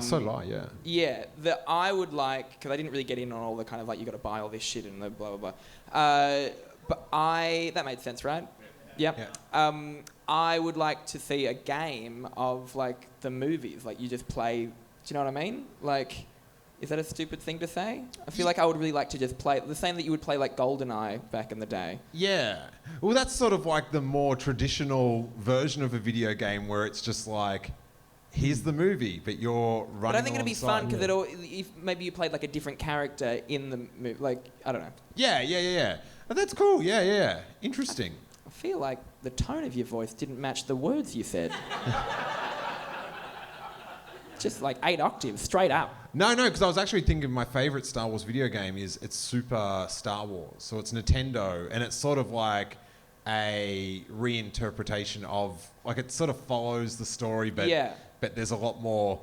So did I, yeah. Yeah, that I would like, because I didn't really get in on all the kind of like, you got to buy all this shit and the blah, blah, blah. But that made sense, right? Yep. Yeah. I would like to see a game of like the movies, like you just play, do you know what I mean? Like, is that a stupid thing to say? I feel like I would really like to just play, the same that you would play like GoldenEye back in the day. Yeah. Well, that's sort of like the more traditional version of a video game where it's just like, here's the movie, but you're running. But I think it'd be fun alongside. because if maybe you played like a different character in the movie, like, I don't know. Yeah. Oh, that's cool. Yeah. Interesting. I feel like the tone of your voice didn't match the words you said. Just like 8 octaves, straight up. No, because I was actually thinking my favourite Star Wars video game it's Super Star Wars. So it's Nintendo, and it's sort of like a reinterpretation of, like, it sort of follows the story, but there's a lot more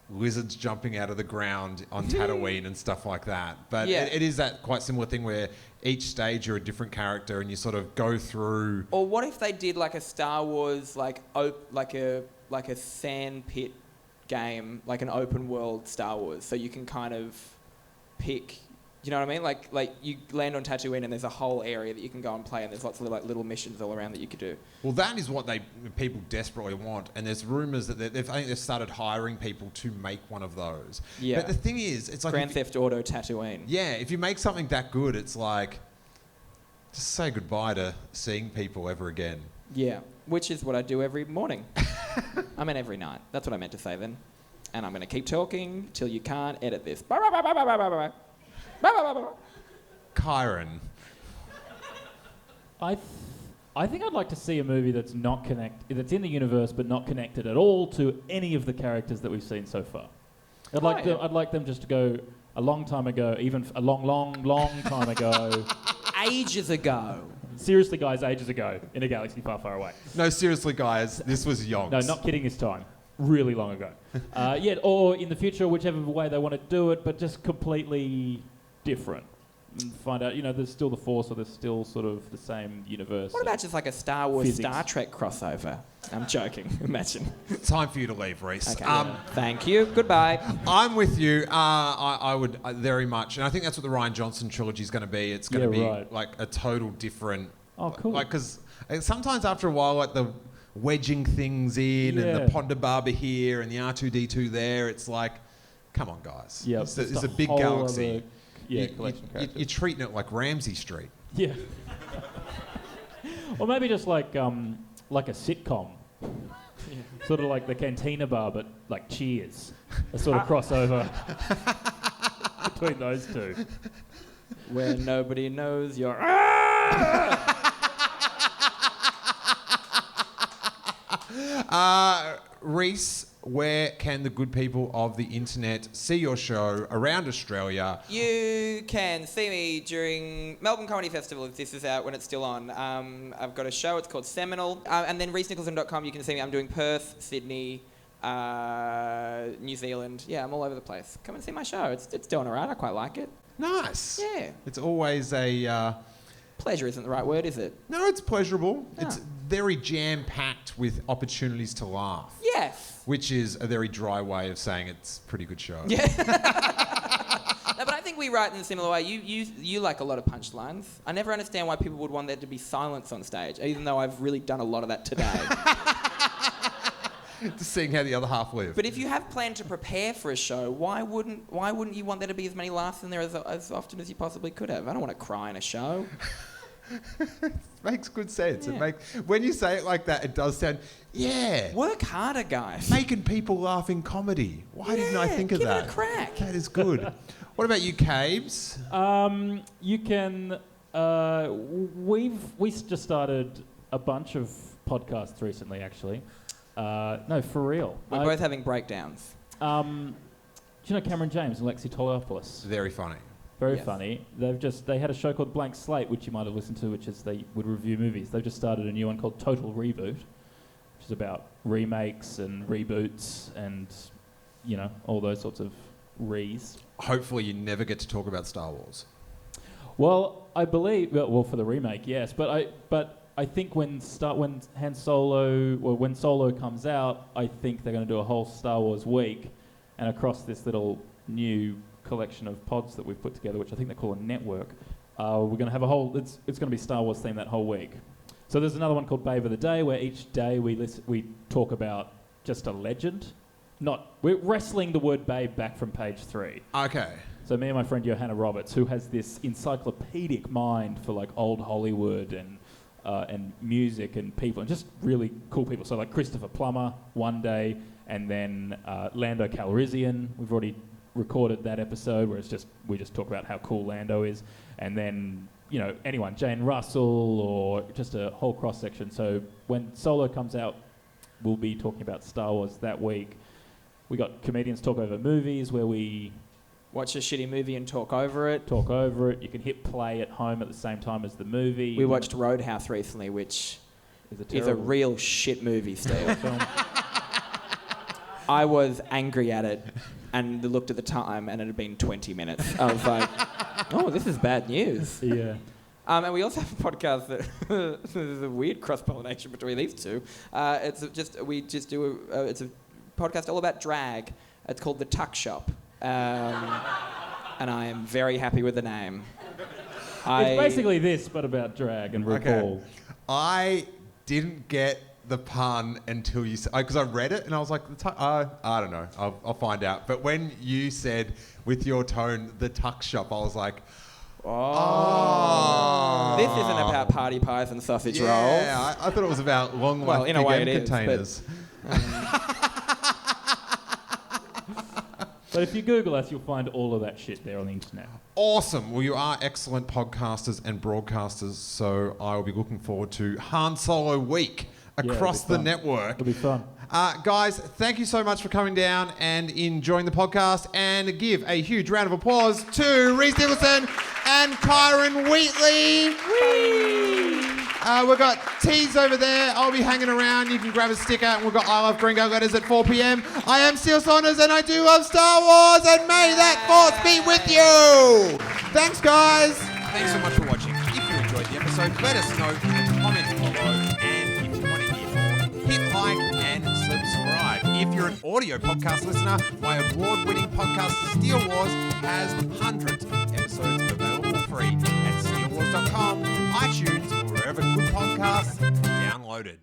lizards jumping out of the ground on Tatooine and stuff like that. But it is that quite similar thing where each stage you're a different character and you sort of go through. Or what if they did like a Star Wars, like a sand pit game, like an open world Star Wars, so you can kind of pick, you know what I mean? Like you land on Tatooine and there's a whole area that you can go and play, and there's lots of like little missions all around that you could do. Well, that is what people desperately want, and there's rumours that I think they've started hiring people to make one of those. Yeah. But the thing is, it's like Grand Theft Auto Tatooine. Yeah, if you make something that good, it's like, just say goodbye to seeing people ever again. Yeah, which is what I do every morning. I mean every night. That's what I meant to say then. And I'm going to keep talking till you can't edit this. Kyran. I think I'd like to see a movie that's that's in the universe but not connected at all to any of the characters that we've seen so far. I'd like them just to go a long time ago, even a long time ago. Ages ago. Seriously, guys, ages ago, in a galaxy far, far away. No, seriously, guys, this was yonks. No, not kidding this time. Really long ago. Or in the future, whichever way they want to do it, but just completely different. And find out, there's still the Force, or there's still sort of the same universe. What about just like a Star Wars, physics. Star Trek crossover? I'm joking. Imagine. Time for you to leave, Rhys. Okay. Thank you. Goodbye. I'm with you. I would very much, and I think that's what the Rian Johnson trilogy is going to be. It's going to be like a total different. Oh, cool. Like, because sometimes after a while, like the wedging things in and the Ponda Barber here and the R2D2 there, it's like, come on, guys. Yeah, it's a big galaxy. Collection you're treating it like Ramsey Street. Yeah. Or maybe just like a sitcom. Sort of like the Cantina Bar, but like Cheers. A sort of crossover between those two. Where nobody knows you're... Rhys, where can the good people of the internet see your show around Australia? You can see me during Melbourne Comedy Festival if this is out when it's still on. I've got a show, it's called Seminal. And then rhysnicholson.com, you can see me. I'm doing Perth, Sydney, New Zealand. Yeah, I'm all over the place. Come and see my show. It's doing all right. I quite like it. Nice. Yeah. It's always a... Pleasure isn't the right word, is it? No, it's pleasurable. No. It's very jam-packed with opportunities to laugh. Yes. Which is a very dry way of saying it's a pretty good show. Yeah. No, but I think we write in a similar way. You like a lot of punchlines. I never understand why people would want there to be silence on stage, even though I've really done a lot of that today. Just seeing how the other half live. But if you have planned to prepare for a show, why wouldn't you want there to be as many laughs in there as often as you possibly could have? I don't want to cry in a show. It makes good sense. Yeah. When you say it like that, it does sound, Work harder, guys. making people laugh in comedy. Why didn't I think of give that? it a crack. That is good. What about you, Cabes? You can. We just started a bunch of podcasts recently, actually. No, for real. We're both having breakdowns. Do you know Cameron James and Lexi Toliopoulos? Very funny. Very Yes. funny. They had a show called Blank Slate, which you might have listened to, which is they would review movies. They've just started a new one called Total Reboot, which is about remakes and reboots and, all those sorts of re's. Hopefully you never get to talk about Star Wars. Well, I believe for the remake, yes, but I think when Solo comes out, I think they're going to do a whole Star Wars week, and across this little new collection of pods that we've put together, which I think they call a network, we're going to have a whole. It's going to be Star Wars themed that whole week. So there's another one called Babe of the Day, where each day we talk about just a legend. We're wrestling the word babe back from page 3. Okay. So me and my friend Johanna Roberts, who has this encyclopedic mind for like old Hollywood and music and people, and just really cool people. So like Christopher Plummer one day, and then Lando Calrissian. We've already recorded that episode where we just talk about how cool Lando is, and then anyone, Jane Russell, or just a whole cross section. So when Solo comes out, we'll be talking about Star Wars that week. We got comedians talk over movies where we Watch a shitty movie and talk over it. You can hit play at home at the same time as the movie. We watched Roadhouse recently, which is a real shit movie, Steele. I was angry at it and looked at the time and it had been 20 minutes. I was like, oh, this is bad news. Yeah. And we also have a podcast that there's a weird cross-pollination between these two. It's a podcast all about drag. It's called The Tuck Shop. And I am very happy with the name. It's basically this, but about drag and RuPaul. Okay. I didn't get the pun until you said, because I read it and I was like, I don't know, I'll find out. But when you said with your tone, The Tuck Shop, I was like, oh. This isn't about party pies and sausage rolls. Yeah, I thought it was about long life in a way it is, containers. But if you Google us, you'll find all of that shit there on the internet. Awesome. Well, you are excellent podcasters and broadcasters, so I will be looking forward to Han Solo Week across the network. It'll be fun. Guys, thank you so much for coming down and enjoying the podcast, and give a huge round of applause to Rhys Nicholson and Kyran Wheatley. We've got teas over there. I'll be hanging around. You can grab a sticker. And we've got I Love Gringo letters at 4 p.m. I am Steele Saunders, and I do love Star Wars, and may that force be with you. Thanks, guys. Thanks so much for watching. If you enjoyed the episode, let us know in the comments below. And if you want to hear more, hit like and subscribe. If you're an audio podcast listener, my award-winning podcast, Steele Wars, has hundreds of episodes available free at steelewars.com, iTunes, or wherever good podcasts are downloaded.